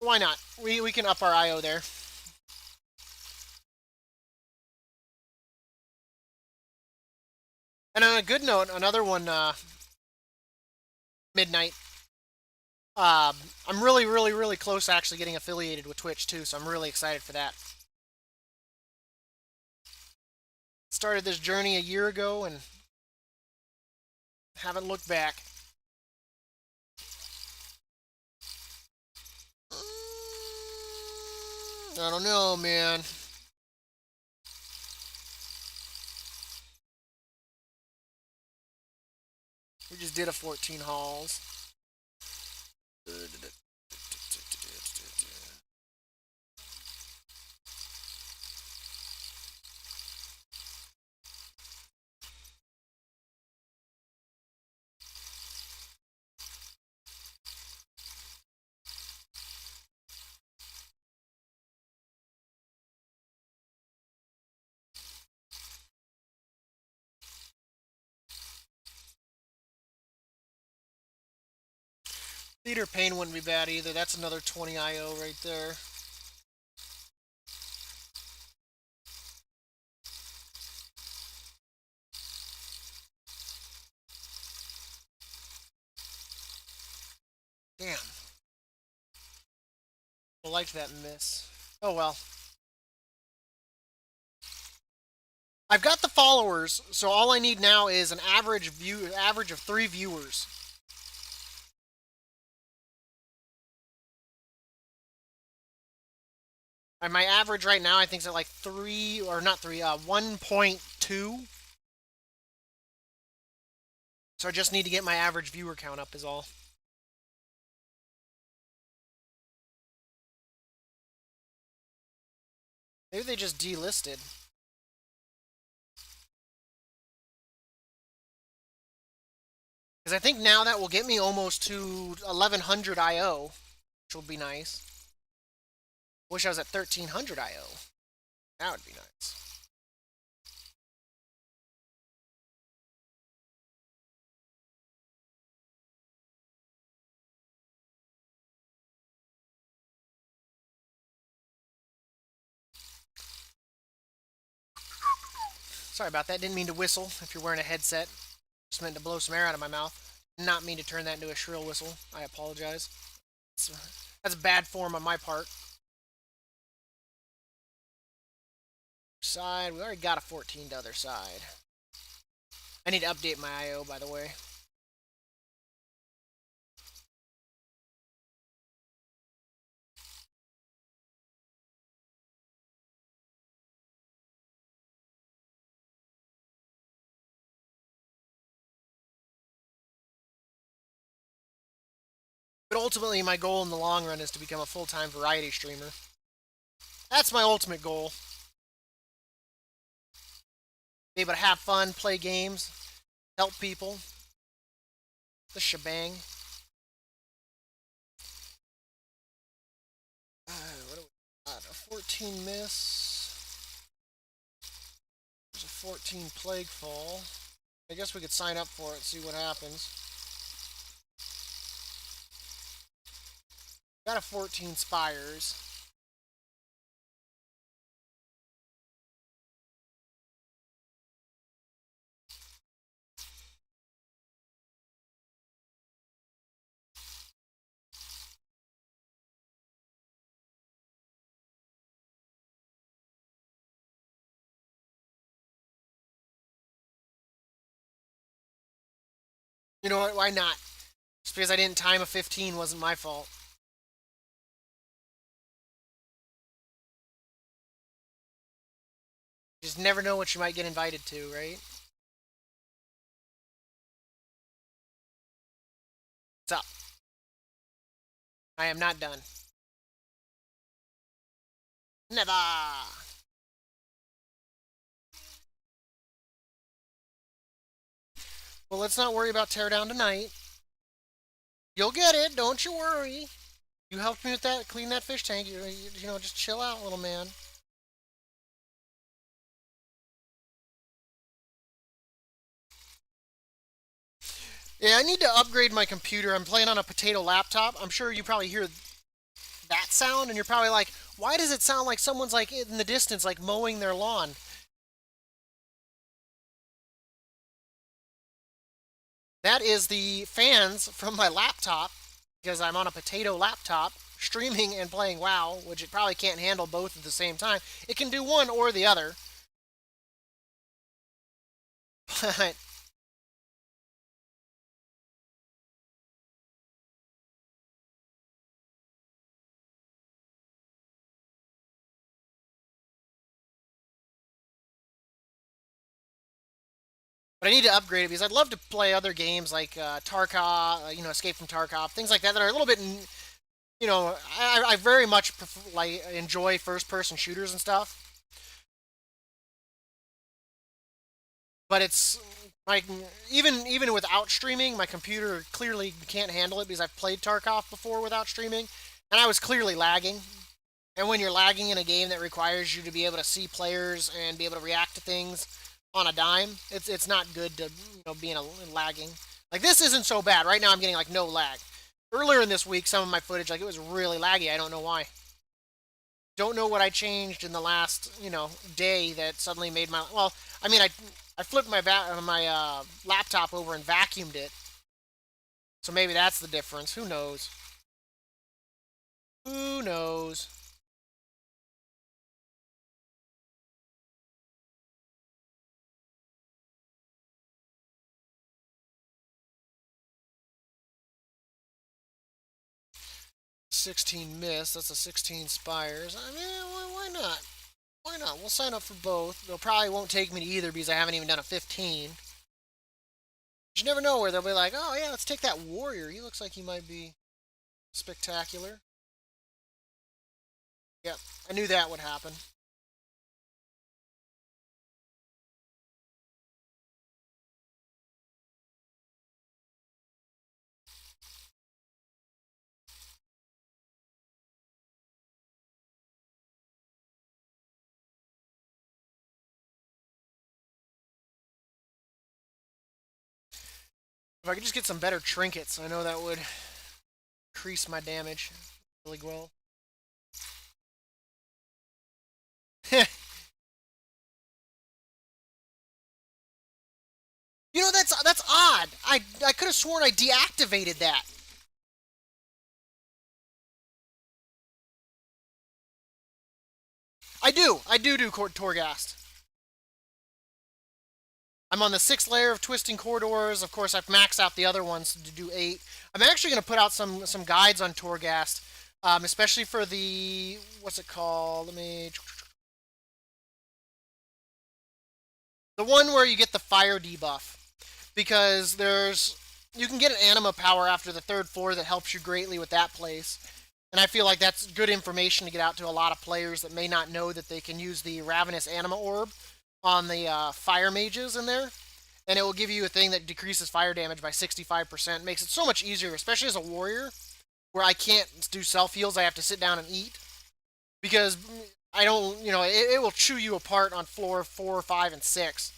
Why not? We can up our IO there. And on a good note, another one, Midnight. I'm really, really, really close to actually getting affiliated with Twitch too, so I'm really excited for that. Started this journey a year ago and haven't looked back. I don't know, man. We just did a 14 hauls. Theater Pain wouldn't be bad either. That's another 20 IO right there. Damn. I liked that miss. Oh well. I've got the followers, so all I need now is an average of 3 viewers. And my average right now, I think, is at like 3, or not 3, 1.2. So I just need to get my average viewer count up is all. Maybe they just delisted. Because I think now that will get me almost to 1100 IO, which will be nice. Wish I was at 1300 IO. That would be nice. Sorry about that. Didn't mean to whistle if you're wearing a headset. Just meant to blow some air out of my mouth. Not mean to turn that into a shrill whistle. I apologize. That's bad form on my part. Side. We already got a 14 to other side. I need to update my IO, by the way. But ultimately, my goal in the long run is to become a full-time variety streamer. That's my ultimate goal. Be able to have fun, play games, help people. The shebang. What do we got? A 14 miss. There's a 14 plague fall. I guess we could sign up for it, see what happens. Got a 14 spires. You know what? Why not? Just because I didn't time a 15 wasn't my fault. You just never know what you might get invited to, right? What's up? I am not done. Never! Well, let's not worry about teardown tonight. You'll get it, don't you worry. You helped me with that, clean that fish tank. You know, just chill out, little man. Yeah, I need to upgrade my computer. I'm playing on a potato laptop. I'm sure you probably hear that sound, and you're probably like, why does it sound like someone's like in the distance, like mowing their lawn? That is the fans from my laptop, because I'm on a potato laptop streaming and playing WoW, which it probably can't handle both at the same time. It can do one or the other. But 'But I need to upgrade it because I'd love to play other games like Tarkov, Escape from Tarkov, things like that that are a little bit, I very much like enjoy first-person shooters and stuff. But it's like even without streaming, my computer clearly can't handle it because I've played Tarkov before without streaming, and I was clearly lagging. And when you're lagging in a game that requires you to be able to see players and be able to react to things on a dime, it's not good to being lagging. Like this isn't so bad right now. I'm getting like no lag. Earlier in this week, some of my footage like it was really laggy. I don't know why. Don't know what I changed in the last day that suddenly made my I mean I flipped my laptop over and vacuumed it, so maybe that's the difference. Who knows? Who knows? 16 miss. That's a 16 spires. I mean, why not? Why not? We'll sign up for both. They'll probably won't take me to either because I haven't even done a 15. You never know where they'll be like, oh yeah, let's take that warrior. He looks like he might be spectacular. Yep, I knew that would happen. If I could just get some better trinkets, I know that would increase my damage really well. That's odd. I could have sworn I deactivated that. I do Torghast. I'm on the 6th layer of Twisting Corridors. Of course, I've maxed out the other ones to do 8. I'm actually going to put out some guides on Torghast, especially for the what's it called? The one where you get the fire debuff, because there's you can get an anima power after the third floor that helps you greatly with that place. And I feel like that's good information to get out to a lot of players that may not know that they can use the Ravenous Anima Orb on the fire mages in there. And it will give you a thing that decreases fire damage by 65%. Makes it so much easier, especially as a warrior, where I can't do self heals. I have to sit down and eat. Because I don't, it will chew you apart on floor 4, 5, and 6.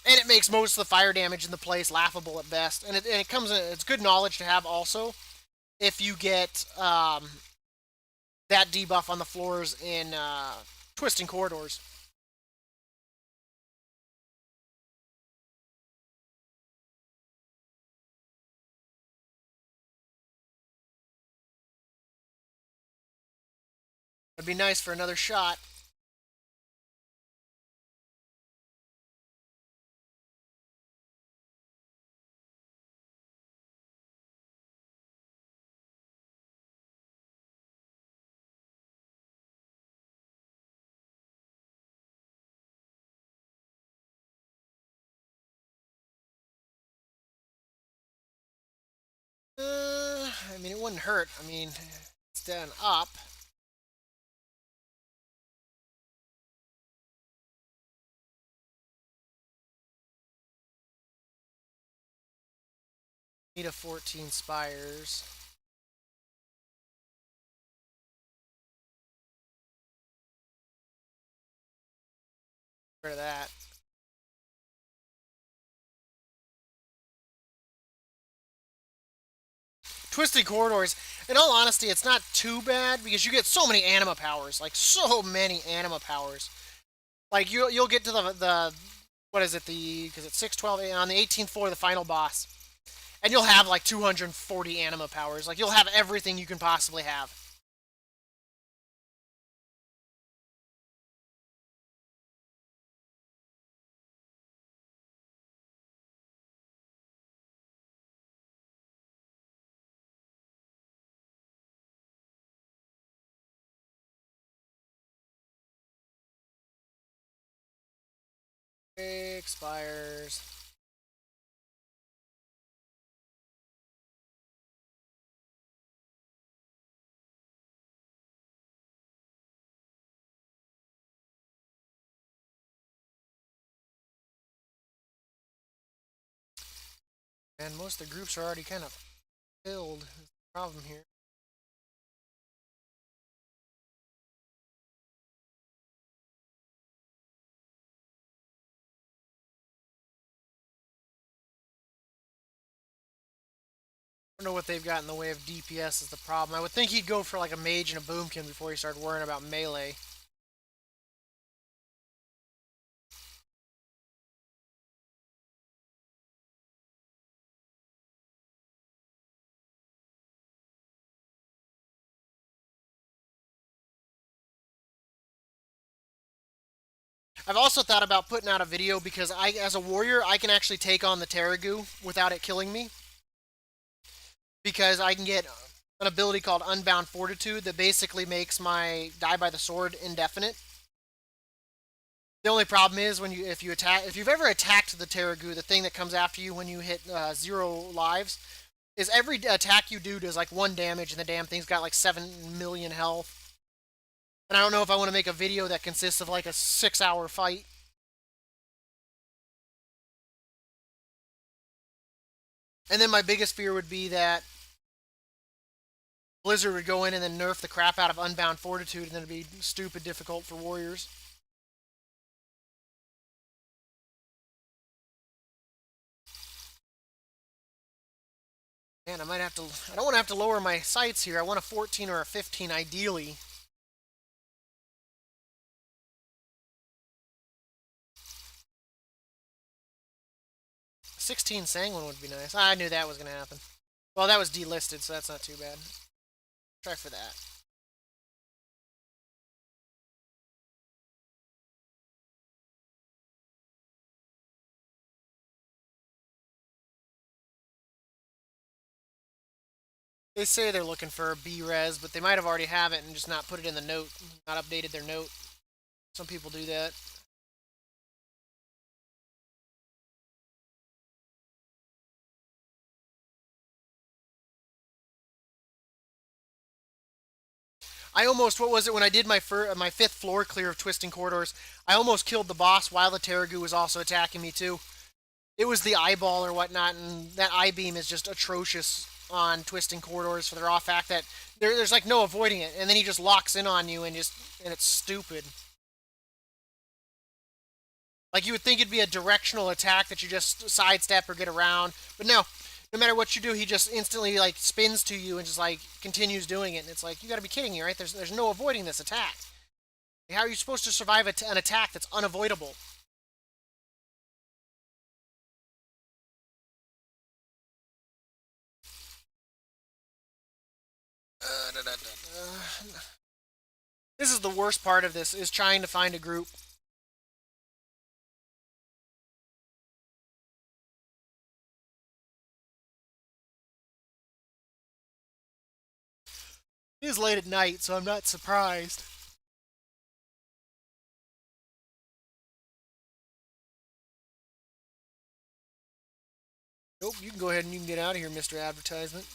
And it makes most of the fire damage in the place laughable at best. And it comes in, it's good knowledge to have also if you get that debuff on the floors in Twisting Corridors. It'd be nice for another shot. I mean, it wouldn't hurt. I mean, it's done up. Need a 14 spires. Rid of that. Twisted Corridors, in all honesty, it's not too bad because you get so many anima powers. Like, so many anima powers. Like, you'll get to the what is it, because it's 6, 12, on the 18th floor, the final boss. And you'll have like 240 anima powers. Like, you'll have everything you can possibly have. Expires. And most of the groups are already kind of filled. That's the problem here. I don't know what they've got in the way of DPS is the problem. I would think he'd go for like a mage and a boomkin before he started worrying about melee. I've also thought about putting out a video because as a warrior, I can actually take on the Terragu without it killing me. Because I can get an ability called Unbound Fortitude that basically makes my die by the sword indefinite. The only problem is if you've ever attacked the Terragu, the thing that comes after you when you hit 0 lives, is every attack you do does like 1 damage, and the damn thing's got like 7 million health. And I don't know if I want to make a video that consists of like a 6-hour fight. And then my biggest fear would be that Blizzard would go in and then nerf the crap out of Unbound Fortitude, and then it'd be stupid difficult for warriors. Man, I might have to. I don't want to have to lower my sights here. I want a 14 or a 15 ideally. A 16 Sanguine would be nice. I knew that was going to happen. Well, that was delisted, so that's not too bad. Try for that. They say they're looking for a B-res, but they might have already have it and just not put it in the note, not updated their note. Some people do that. I almost, what was it, when I did my fifth floor clear of Twisting Corridors, I almost killed the boss while the Terragu was also attacking me too. It was the eyeball or whatnot, and that eye beam is just atrocious on Twisting Corridors for the raw fact that there's like no avoiding it, and then he just locks in on you and it's stupid. Like you would think it'd be a directional attack that you just sidestep or get around, but no. No matter what you do, he just instantly like spins to you and just like continues doing it. And it's like you got to be kidding me, right? There's no avoiding this attack. How are you supposed to survive an attack that's unavoidable? This is the worst part of this, is trying to find a group. It is late at night, so I'm not surprised. Nope, you can go ahead and you can get out of here, Mr. Advertisement.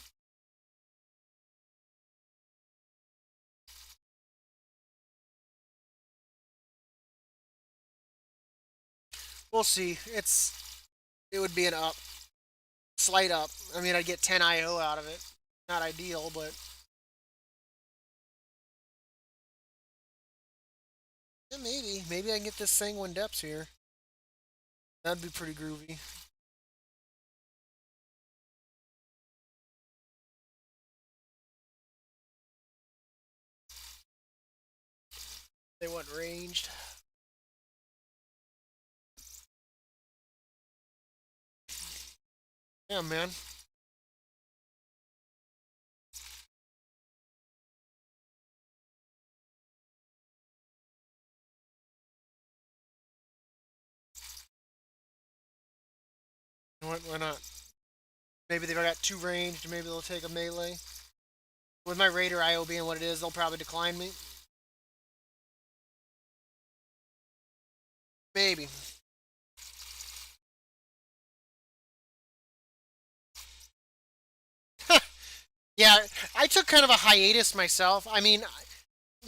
We'll see. It would be an up, slight up. I mean, I'd get 10 IO out of it. Not ideal, but yeah, maybe I can get this Sanguine Depths here. That'd be pretty groovy. They want ranged. Yeah, man. Why not? Maybe they've got two ranged. Maybe they'll take a melee. With my Raider IO being what it is, they'll probably decline me. Maybe. Yeah, I took kind of a hiatus myself. I mean,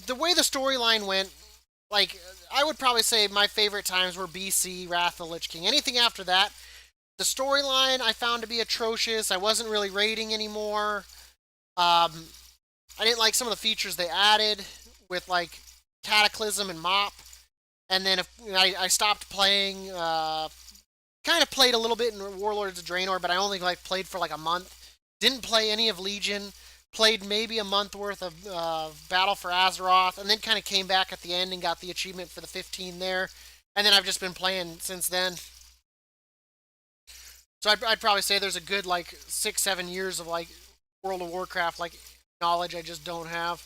the way the storyline went, like, I would probably say my favorite times were BC, Wrath of the Lich King. Anything after that, the storyline I found to be atrocious. I wasn't really raiding anymore. Um, I didn't like some of the features they added with, like, Cataclysm and Mop. And then if, I stopped playing. Kind of played a little bit in Warlords of Draenor, but I only like played for like a month. Didn't play any of Legion. Played maybe a month worth of Battle for Azeroth, and then kind of came back at the end and got the achievement for the 15 there. And then I've just been playing since then. So I'd probably say there's a good like 6-7 years of like World of Warcraft like knowledge I just don't have.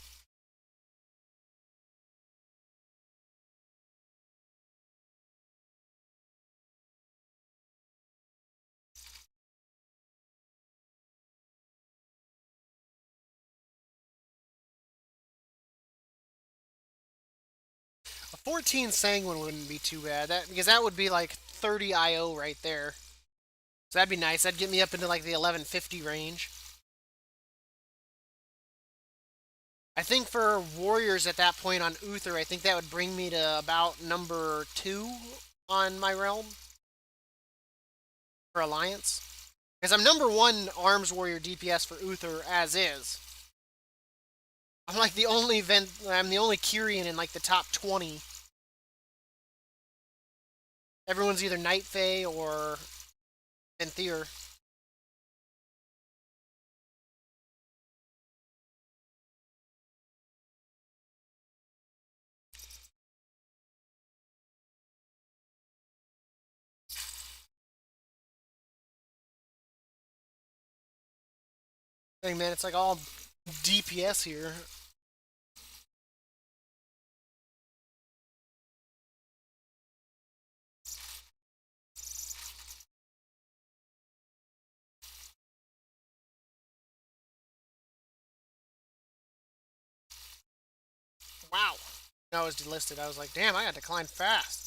A 14 Sanguine wouldn't be too bad, that because that would be like 30 IO right there. So that'd be nice. That'd get me up into like the 1150 range. I think for Warriors at that point on Uther, I think that would bring me to about number 2 on my realm for Alliance. Because I'm number 1 Arms Warrior DPS for Uther as is. I'm like I'm the only Kyrian in like the top 20. Everyone's either Night Fae or Venthyr. Dang man, it's like all DPS here. Wow. No, I was delisted. I was like, damn, I got declined fast.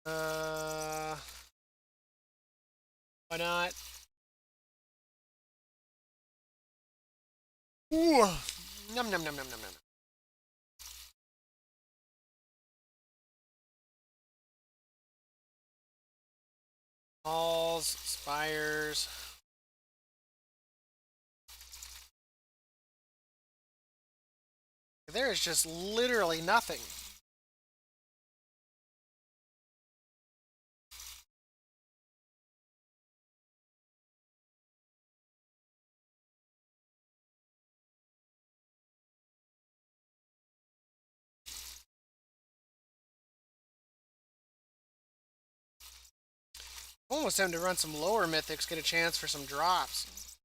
Uh, Why not? Ooh. Num num num num num num. Halls, spires. There is just literally nothing. Almost time to run some lower mythics, get a chance for some drops.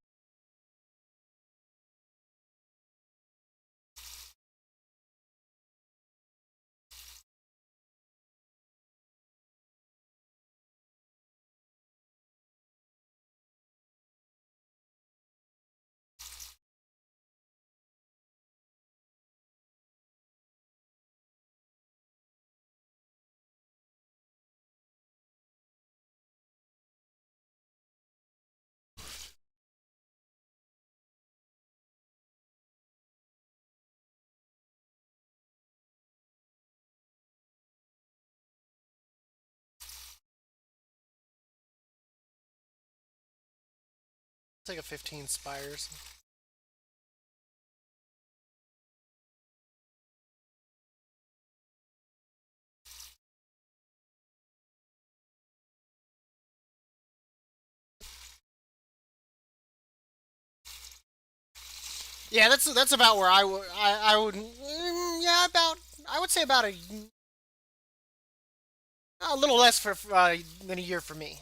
Take a 15 spires. Yeah, that's about where I would yeah, about I would say about a little less for than a year for me.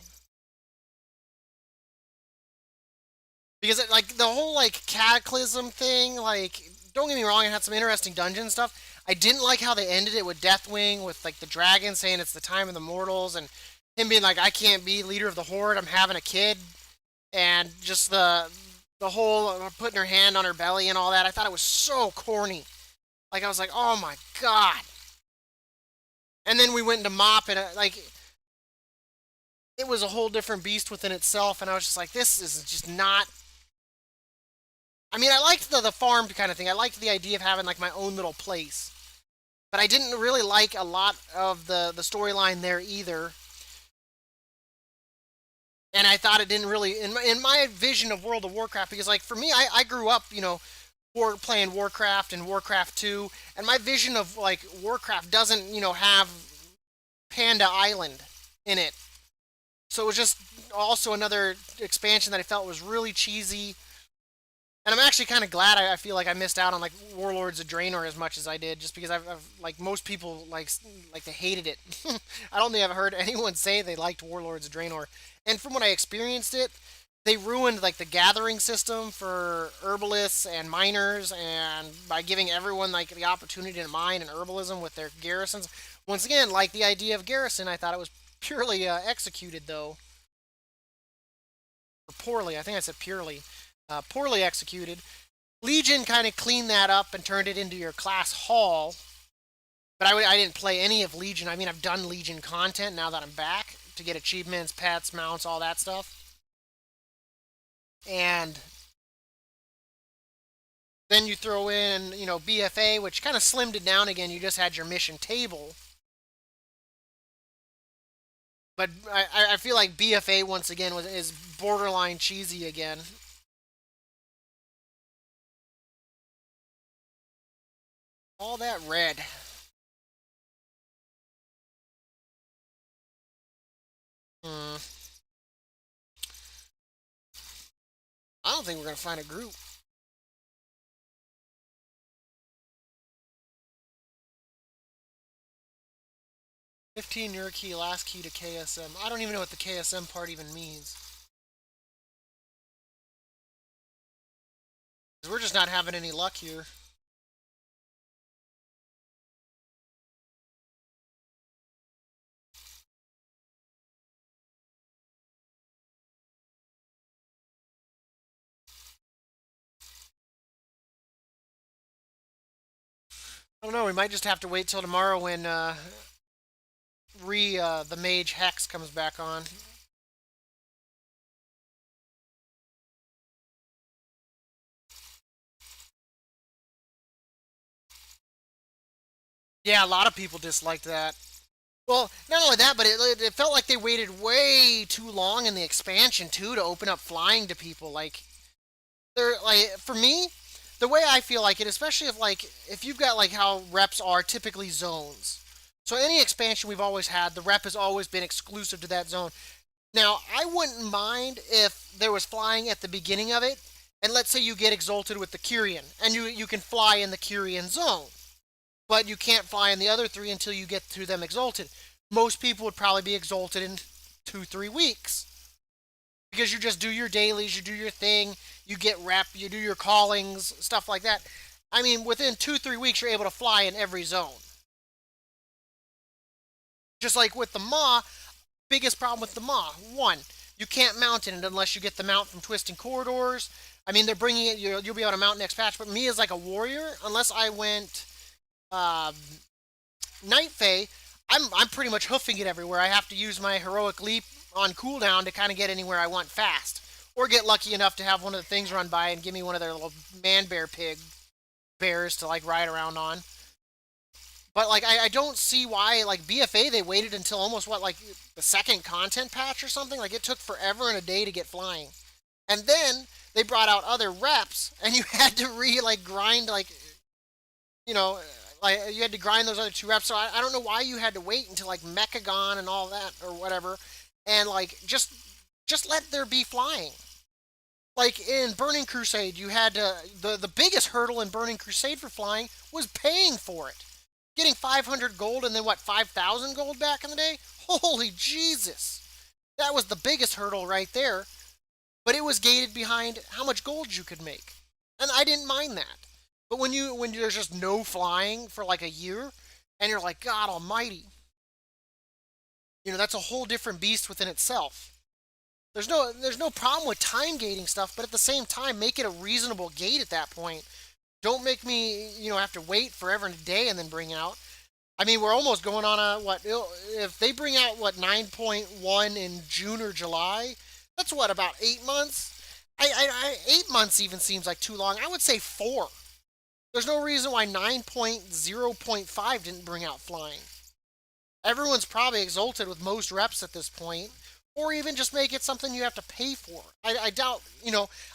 Because like the whole like cataclysm thing, like don't get me wrong, it had some interesting dungeon stuff. I didn't like how they ended it with Deathwing, with like the dragon saying it's the time of the mortals, and him being like, I can't be leader of the horde, I'm having a kid, and just the whole putting her hand on her belly and all that. I thought it was so corny. Like I was like, oh my god. And then we went into Mop, and like it was a whole different beast within itself, and I was just like, this is just not. I mean, I liked the farm kind of thing. I liked the idea of having like my own little place, but I didn't really like a lot of the storyline there either. And I thought it didn't really in my vision of World of Warcraft, because like for me, I grew up, playing Warcraft and Warcraft 2, and my vision of like Warcraft doesn't have Panda Island in it. So it was just also another expansion that I felt was really cheesy. And I'm actually kind of glad I feel like I missed out on like Warlords of Draenor as much as I did, just because I've like most people like they hated it. I don't think I've heard anyone say they liked Warlords of Draenor. And from what I experienced it, they ruined like the gathering system for herbalists and miners, and by giving everyone like the opportunity to mine and herbalism with their garrisons. Once again, like the idea of garrison, I thought it was purely executed though, or poorly. I think I said purely. Poorly executed. Legion kind of cleaned that up and turned it into your class hall. But I didn't play any of Legion. I mean, I've done Legion content now that I'm back to get achievements, pets, mounts, all that stuff. And then you throw in, BFA, which kind of slimmed it down again. You just had your mission table. But I feel like BFA once again is borderline cheesy again. All that red. Hmm. I don't think we're gonna find a group. 15 your key, last key to KSM. I don't even know what the KSM part even means. We're just not having any luck here. I don't know. We might just have to wait till tomorrow when the mage Hex comes back on. Yeah, a lot of people disliked that. Well, not only that, but it felt like they waited way too long in the expansion too to open up flying to people. Like they're like for me, the way I feel like it, especially if you've got like how reps are typically zones. So any expansion we've always had, the rep has always been exclusive to that zone. Now, I wouldn't mind if there was flying at the beginning of it, and let's say you get exalted with the Kyrian, and you can fly in the Kyrian zone, but you can't fly in the other three until you get to them exalted. Most people would probably be exalted in 2-3 weeks because you just do your dailies, you do your thing, you get rep, you do your callings, stuff like that. I mean, within 2-3 weeks, you're able to fly in every zone. Just like with the Maw, biggest problem with the Maw, one, you can't mount it unless you get the mount from Twisting Corridors. I mean, they're bringing it. You'll be able to mount next patch. But me as like a warrior, unless I went uh, Night Fae, I'm pretty much hoofing it everywhere. I have to use my heroic leap on cooldown to kind of get anywhere I want fast, or get lucky enough to have one of the things run by and give me one of their little man bear pig bears to like ride around on. But like I don't see why like BFA they waited until almost what like the second content patch or something. Like it took forever and a day to get flying, and then they brought out other reps, and you had to like grind you know like you had to grind those other two reps. So I don't know why you had to wait until like Mechagon and all that or whatever, and like just let there be flying. Like in Burning Crusade, you had to the biggest hurdle in Burning Crusade for flying was paying for it. Getting 500 gold and then what 5,000 gold back in the day? Holy Jesus. That was the biggest hurdle right there, but it was gated behind how much gold you could make. And I didn't mind that. But when there's just no flying for like a year and you're like god almighty, that's a whole different beast within itself. There's no problem with time gating stuff, but at the same time make it a reasonable gate at that point. Don't make me, have to wait forever and a day and then bring out. I mean, we're almost going on a what? If they bring out what 9.1 in June or July, that's what about 8 months. 8 months even seems like too long. I would say 4. There's no reason why 9.0.5 didn't bring out flying. Everyone's probably exalted with most reps at this point, or even just make it something you have to pay for. I doubt.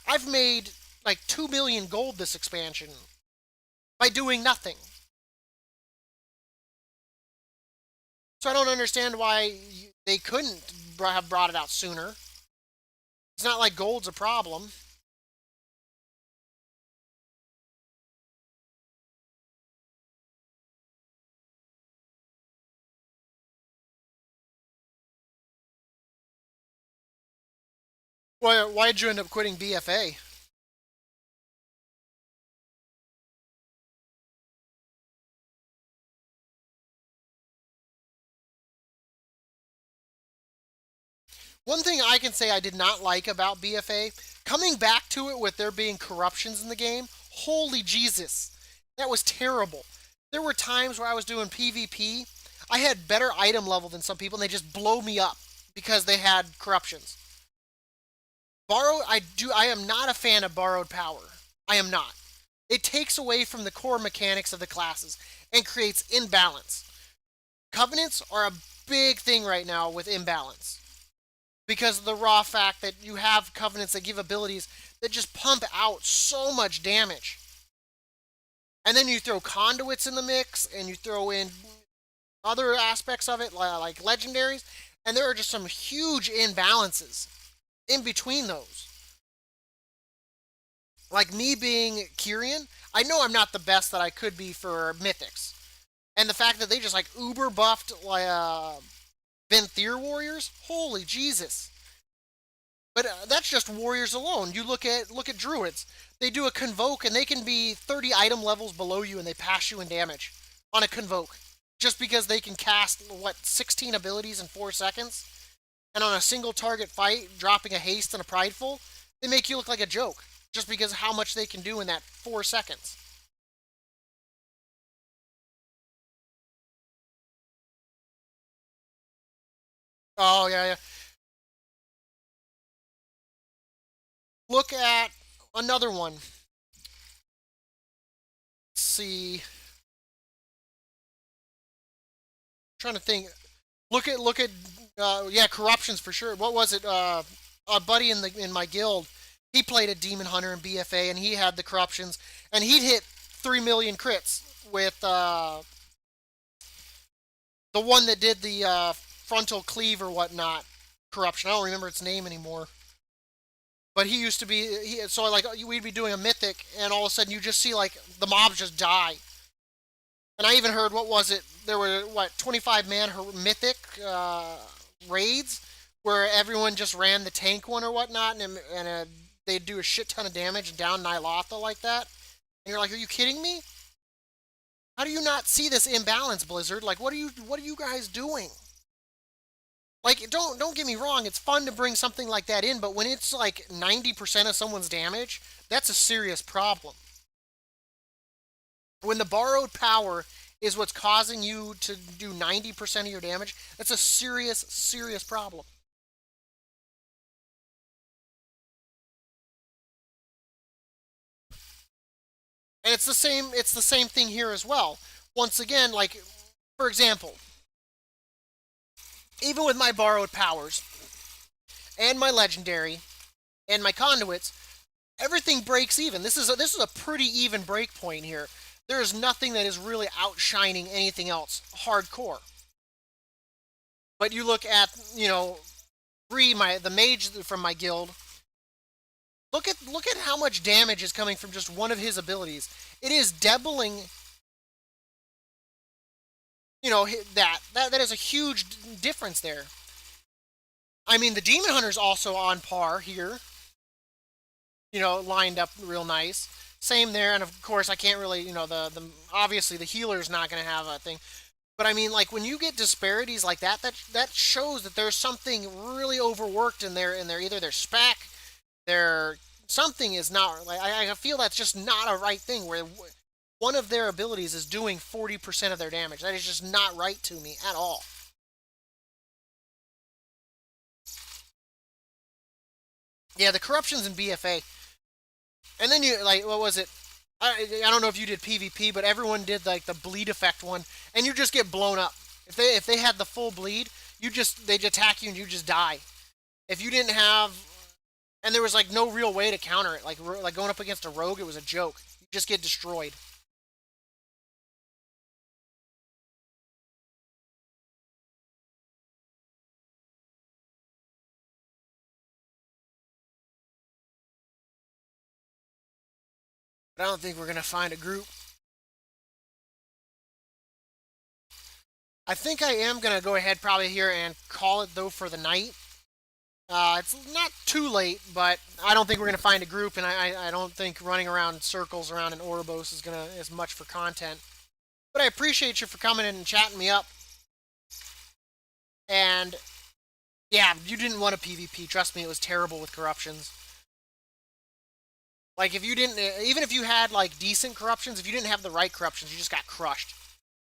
I've made like 2 million gold this expansion by doing nothing. So I don't understand why they couldn't have brought it out sooner. It's not like gold's a problem. Why'd you end up quitting BFA? One thing I can say I did not like about BFA, coming back to it with there being corruptions in the game, holy Jesus. That was terrible. There were times where I was doing PvP, I had better item level than some people, and they just blow me up because they had corruptions. I am not a fan of borrowed power. I am not. It takes away from the core mechanics of the classes and creates imbalance. Covenants are a big thing right now with imbalance because of the raw fact that you have covenants that give abilities that just pump out so much damage. And then you throw conduits in the mix and you throw in other aspects of it like legendaries, and there are just some huge imbalances in between those. Like me being Kyrian, I know I'm not the best that I could be for mythics. And the fact that they just like uber buffed like Venthyr warriors, holy Jesus! But that's just warriors alone. You look at druids. They do a convoke and they can be 30 item levels below you and they pass you in damage on a convoke just because they can cast what 16 abilities in 4 seconds. And on a single target fight, dropping a haste and a prideful, they make you look like a joke just because of how much they can do in that 4 seconds. Oh yeah, yeah. Look at another one. Let's see. trying to think. Look at yeah, corruptions for sure. What was it? A buddy in my guild, he played a demon hunter in BFA, and he had the corruptions, and he'd hit 3 million crits with the one that did the frontal cleave or whatnot corruption. I don't remember its name anymore. But he used to be so like we'd be doing a mythic, and all of a sudden you just see like the mobs just die. And I even heard, what was it? There were, what, 25-man mythic raids where everyone just ran the tank one or whatnot, and they'd do a shit ton of damage and down Nilotha like that. And you're like, are you kidding me? How do you not see this imbalance, Blizzard? Like, what are you guys doing? Like, don't get me wrong, it's fun to bring something like that in, but when it's like 90% of someone's damage, that's a serious problem. When the borrowed power is what's causing you to do 90% of your damage, that's a serious, serious problem. And it's the same thing here as well. Once again, like, for example, even with my borrowed powers and my legendary and my conduits, everything breaks even. This is a pretty even break point here. There is nothing that is really outshining anything else hardcore. But you look at, Bree, the mage from my guild. Look at how much damage is coming from just one of his abilities. It is doubling. That is a huge difference there. I mean, the demon hunter's also on par here. Lined up real nice. Same there, and of course I can't really, the obviously the healer's not going to have a thing. But I mean, like, when you get disparities like that shows that there's something really overworked in either their spec, their something is not like, I feel that's just not a right thing where one of their abilities is doing 40% of their damage. That is just not right to me at all. Yeah, the corruptions in BFA. And then what was it? I don't know if you did PvP, but everyone did like the bleed effect one, and you just get blown up. If they had the full bleed, they'd attack you and you just die. If you didn't have, and there was like no real way to counter it, like going up against a rogue, it was a joke. You just get destroyed. But I don't think we're gonna find a group. I think I am gonna go ahead probably here and call it though for the night. It's not too late, but I don't think we're gonna find a group, and I don't think running around circles around an Ouroboros is gonna as much for content. But I appreciate you for coming in and chatting me up. And yeah, you didn't want a PvP. Trust me, it was terrible with corruptions. Like, if you didn't, even if you had like decent corruptions, if you didn't have the right corruptions, you just got crushed.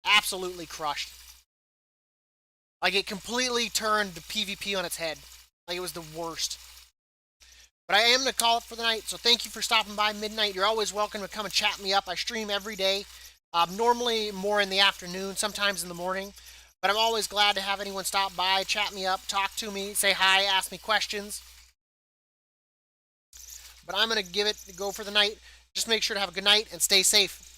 Absolutely crushed. Like, it completely turned the PvP on its head. Like, it was the worst. But I am going to call it for the night, so thank you for stopping by midnight. You're always welcome to come and chat me up. I stream every day, normally more in the afternoon, sometimes in the morning. But I'm always glad to have anyone stop by, chat me up, talk to me, say hi, ask me questions. But I'm going to give it a go for the night. Just make sure to have a good night and stay safe.